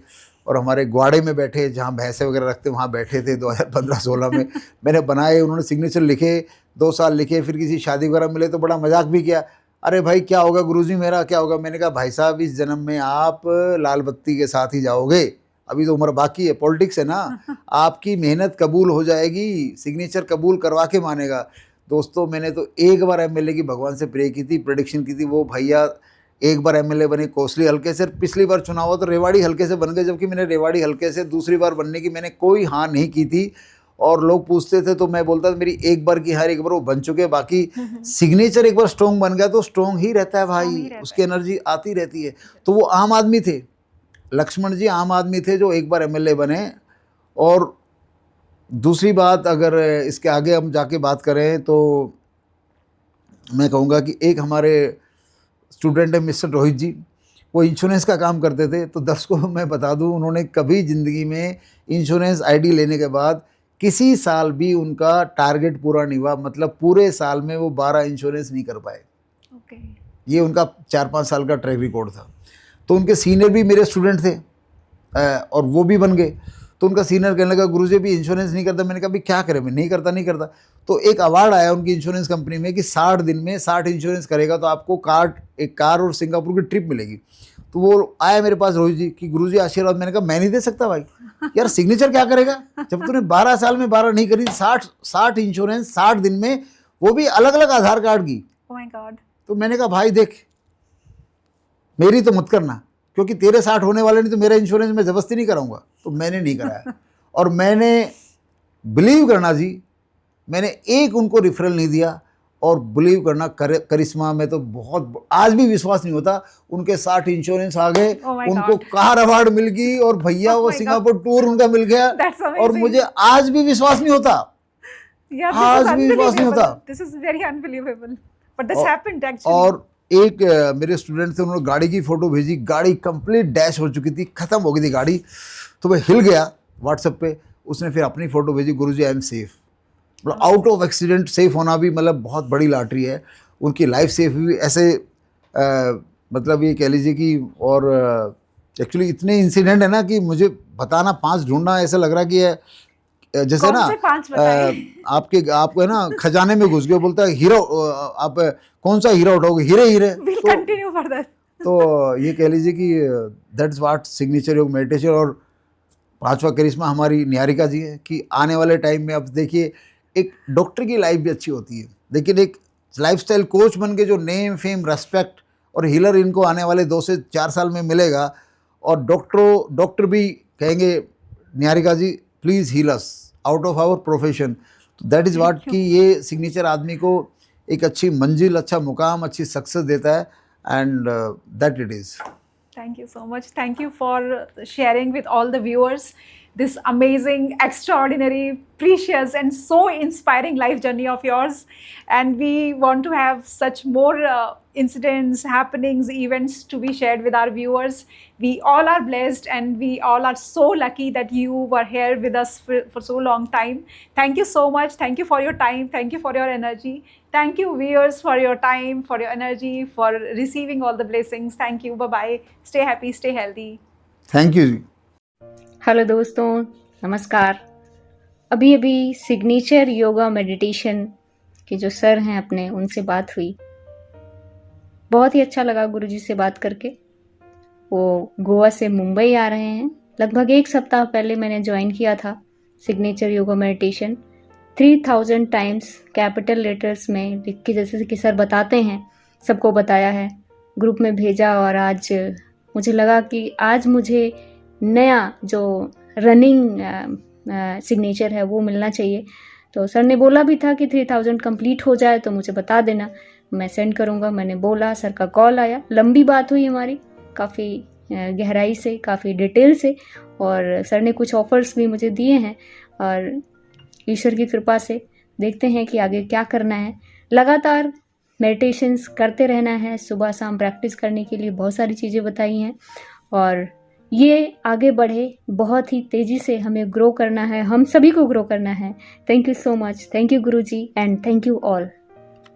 A: और हमारे ग्वाड़े में बैठे, जहाँ भैंसे वगैरह रखते वहाँ बैठे थे 2015-16 में। मैंने बनाए, उन्होंने सिग्नेचर लिखे, 2 साल लिखे। फिर किसी शादी वगैरह मिले तो बड़ा मजाक भी किया, अरे भाई क्या होगा गुरुजी मेरा, क्या होगा। मैंने कहा भाई साहब इस जन्म में आप लाल बत्ती के साथ ही जाओगे, अभी तो उम्र बाकी है, पॉलिटिक्स है ना। आपकी मेहनत कबूल हो जाएगी, सिग्नेचर कबूल करवा के मानेगा। दोस्तों मैंने तो एक बार एमएलए की भगवान से प्रे की थी, प्रेडिक्शन की थी। वो भैया एक बार एमएलए बने कोसली हल्के से, पिछली बार चुनाव हुआ तो रेवाड़ी हल्के से बन गए, जबकि मैंने रेवाड़ी हल्के से दूसरी बार बनने की मैंने कोई हाँ नहीं की थी। और लोग पूछते थे तो मैं बोलता था मेरी एक बार की हार एक बार वो बन चुके, बाकी सिग्नेचर एक बार स्ट्रॉन्ग बन गया तो स्ट्रॉन्ग ही रहता है भाई, उसकी एनर्जी आती रहती है। तो वो आम आदमी थे, लक्ष्मण जी आम आदमी थे जो एक बार एमएलए बने। और दूसरी बात, अगर इसके आगे हम जाके बात करें तो मैं कहूँगा कि एक हमारे स्टूडेंट है मिस्टर रोहित जी, वो इंश्योरेंस का काम करते थे। तो दर्शकों मैं बता दूं, उन्होंने कभी ज़िंदगी में इंश्योरेंस आईडी लेने के बाद किसी साल भी उनका टारगेट पूरा नहीं हुआ, मतलब पूरे साल में वो 12 इंश्योरेंस नहीं कर पाए। ये उनका 4-5 साल का ट्रैक रिकॉर्ड था। तो उनके सीनियर भी मेरे स्टूडेंट थे और वो भी बन गए। तो उनका सीनियर कहने लगा गुरुजी भी इंश्योरेंस नहीं करता। मैंने कहा भाई क्या करें, मैं नहीं करता। तो एक अवार्ड आया उनकी इंश्योरेंस कंपनी में कि 60 दिन में 60 इंश्योरेंस करेगा तो आपको एक कार और सिंगापुर की ट्रिप मिलेगी। तो वो आया मेरे पास रोहित जी कि गुरुजी आशीर्वाद। मैंने कहा मैं नहीं दे सकता भाई, यार सिग्नेचर क्या करेगा जब तूने 12 साल में 12 नहीं करी, 60 इंश्योरेंस 60 दिन में, वो भी अलग अलग आधार कार्ड की।
B: Oh my God.
A: तो मैंने कहा भाई देख, मेरी तो मत करना, क्योंकि तेरे 60 होने वाले नहीं तो मेरा इंश्योरेंस मैं ज़बरदस्ती नहीं कराऊंगा। तो मैंने नहीं कराया। और मैंने बिलीव करना जी, मैंने एक उनको रिफरल नहीं दिया। और बिलीव करना करिश्मा में तो बहुत, आज भी विश्वास नहीं होता, उनके 60 इंश्योरेंस आ गए, उनको कार अवार्ड मिल गई और भैया वो सिंगापुर टूर उनका मिल गया। और मुझे आज भी विश्वास नहीं होता, आज भी विश्वास नहीं होता।
B: This is very unbelievable. But this happened actually.
A: और एक मेरे स्टूडेंट थे, उन्होंने गाड़ी की फ़ोटो भेजी, गाड़ी कंप्लीट डैश हो चुकी थी, ख़त्म हो गई थी गाड़ी। तो मैं हिल गया व्हाट्सएप पे, उसने फिर अपनी फ़ोटो भेजी, गुरुजी आई एम सेफ़। मतलब आउट ऑफ एक्सीडेंट सेफ होना भी मतलब बहुत बड़ी लॉटरी है। उनकी लाइफ सेफ हुई ऐसे, मतलब ये कह लीजिए कि, और एक्चुअली इतने इंसिडेंट है ना कि मुझे बताना 5 ढूंढना ऐसा लग रहा कि है जैसे ना आपको है ना खजाने में घुस गए, बोलता है हीरो, आप कौन सा हीरो उठाओगे, हीरे। तो ये कह लीजिए कि that's what signature yoga meditation. और 5वां करिश्मा हमारी निहारिका जी है कि आने वाले टाइम में, अब देखिए एक डॉक्टर की लाइफ भी अच्छी होती है, लेकिन एक लाइफस्टाइल कोच बन के जो नेम फेम रेस्पेक्ट और हीलर इनको आने वाले 2 से 4 साल में मिलेगा। और डॉक्टर भी कहेंगे Niharika ji please heal us out of our profession. तो दैट इज़ व्हाट कि ये सिग्नेचर आदमी को एक अच्छी मंजिल, अच्छा मुकाम, अच्छी सक्सेस देता है। And that it is.
B: Thank you so much. Thank you for sharing with all the viewers this amazing, extraordinary, precious and so inspiring life journey of yours. And we want to have such more incidents, happenings, events to be shared with our viewers. We all are blessed and we all are so lucky that you were here with us for so long time. Thank you so much. Thank you for your time. Thank you for your energy. Thank you viewers for your time, for your energy, for receiving all the blessings. Thank you. Bye-bye. Stay happy, stay healthy.
A: Thank you.
E: Hello दोस्तों, नमस्कार। अभी अभी signature yoga meditation के जो sir हैं अपने, उनसे बात हुई। बहुत ही अच्छा लगा गुरुजी से बात करके। वो गोवा से मुंबई आ रहे हैं। लगभग 1 सप्ताह पहले मैंने ज्वाइन किया था signature yoga meditation. 3000 times capital letters में लिख के, जैसे कि सर बताते हैं, सबको बताया है, ग्रुप में भेजा। और आज मुझे लगा कि आज मुझे नया जो रनिंग सिग्नेचर है वो मिलना चाहिए। तो सर ने बोला भी था कि 3000 कंप्लीट हो जाए तो मुझे बता देना, मैं सेंड करूँगा। मैंने बोला, सर का कॉल आया, लंबी बात हुई हमारी, काफ़ी गहराई से, काफ़ी डिटेल से। और सर ने कुछ ऑफ़र्स भी मुझे दिए हैं और ईश्वर की कृपा से देखते हैं कि आगे क्या करना है। लगातार मेडिटेशंस करते रहना है, सुबह शाम प्रैक्टिस करने के लिए बहुत सारी चीज़ें बताई हैं और ये आगे बढ़े, बहुत ही तेज़ी से हमें ग्रो करना है, हम सभी को ग्रो करना है। Thank you so much. Thank you Guruji and thank you all.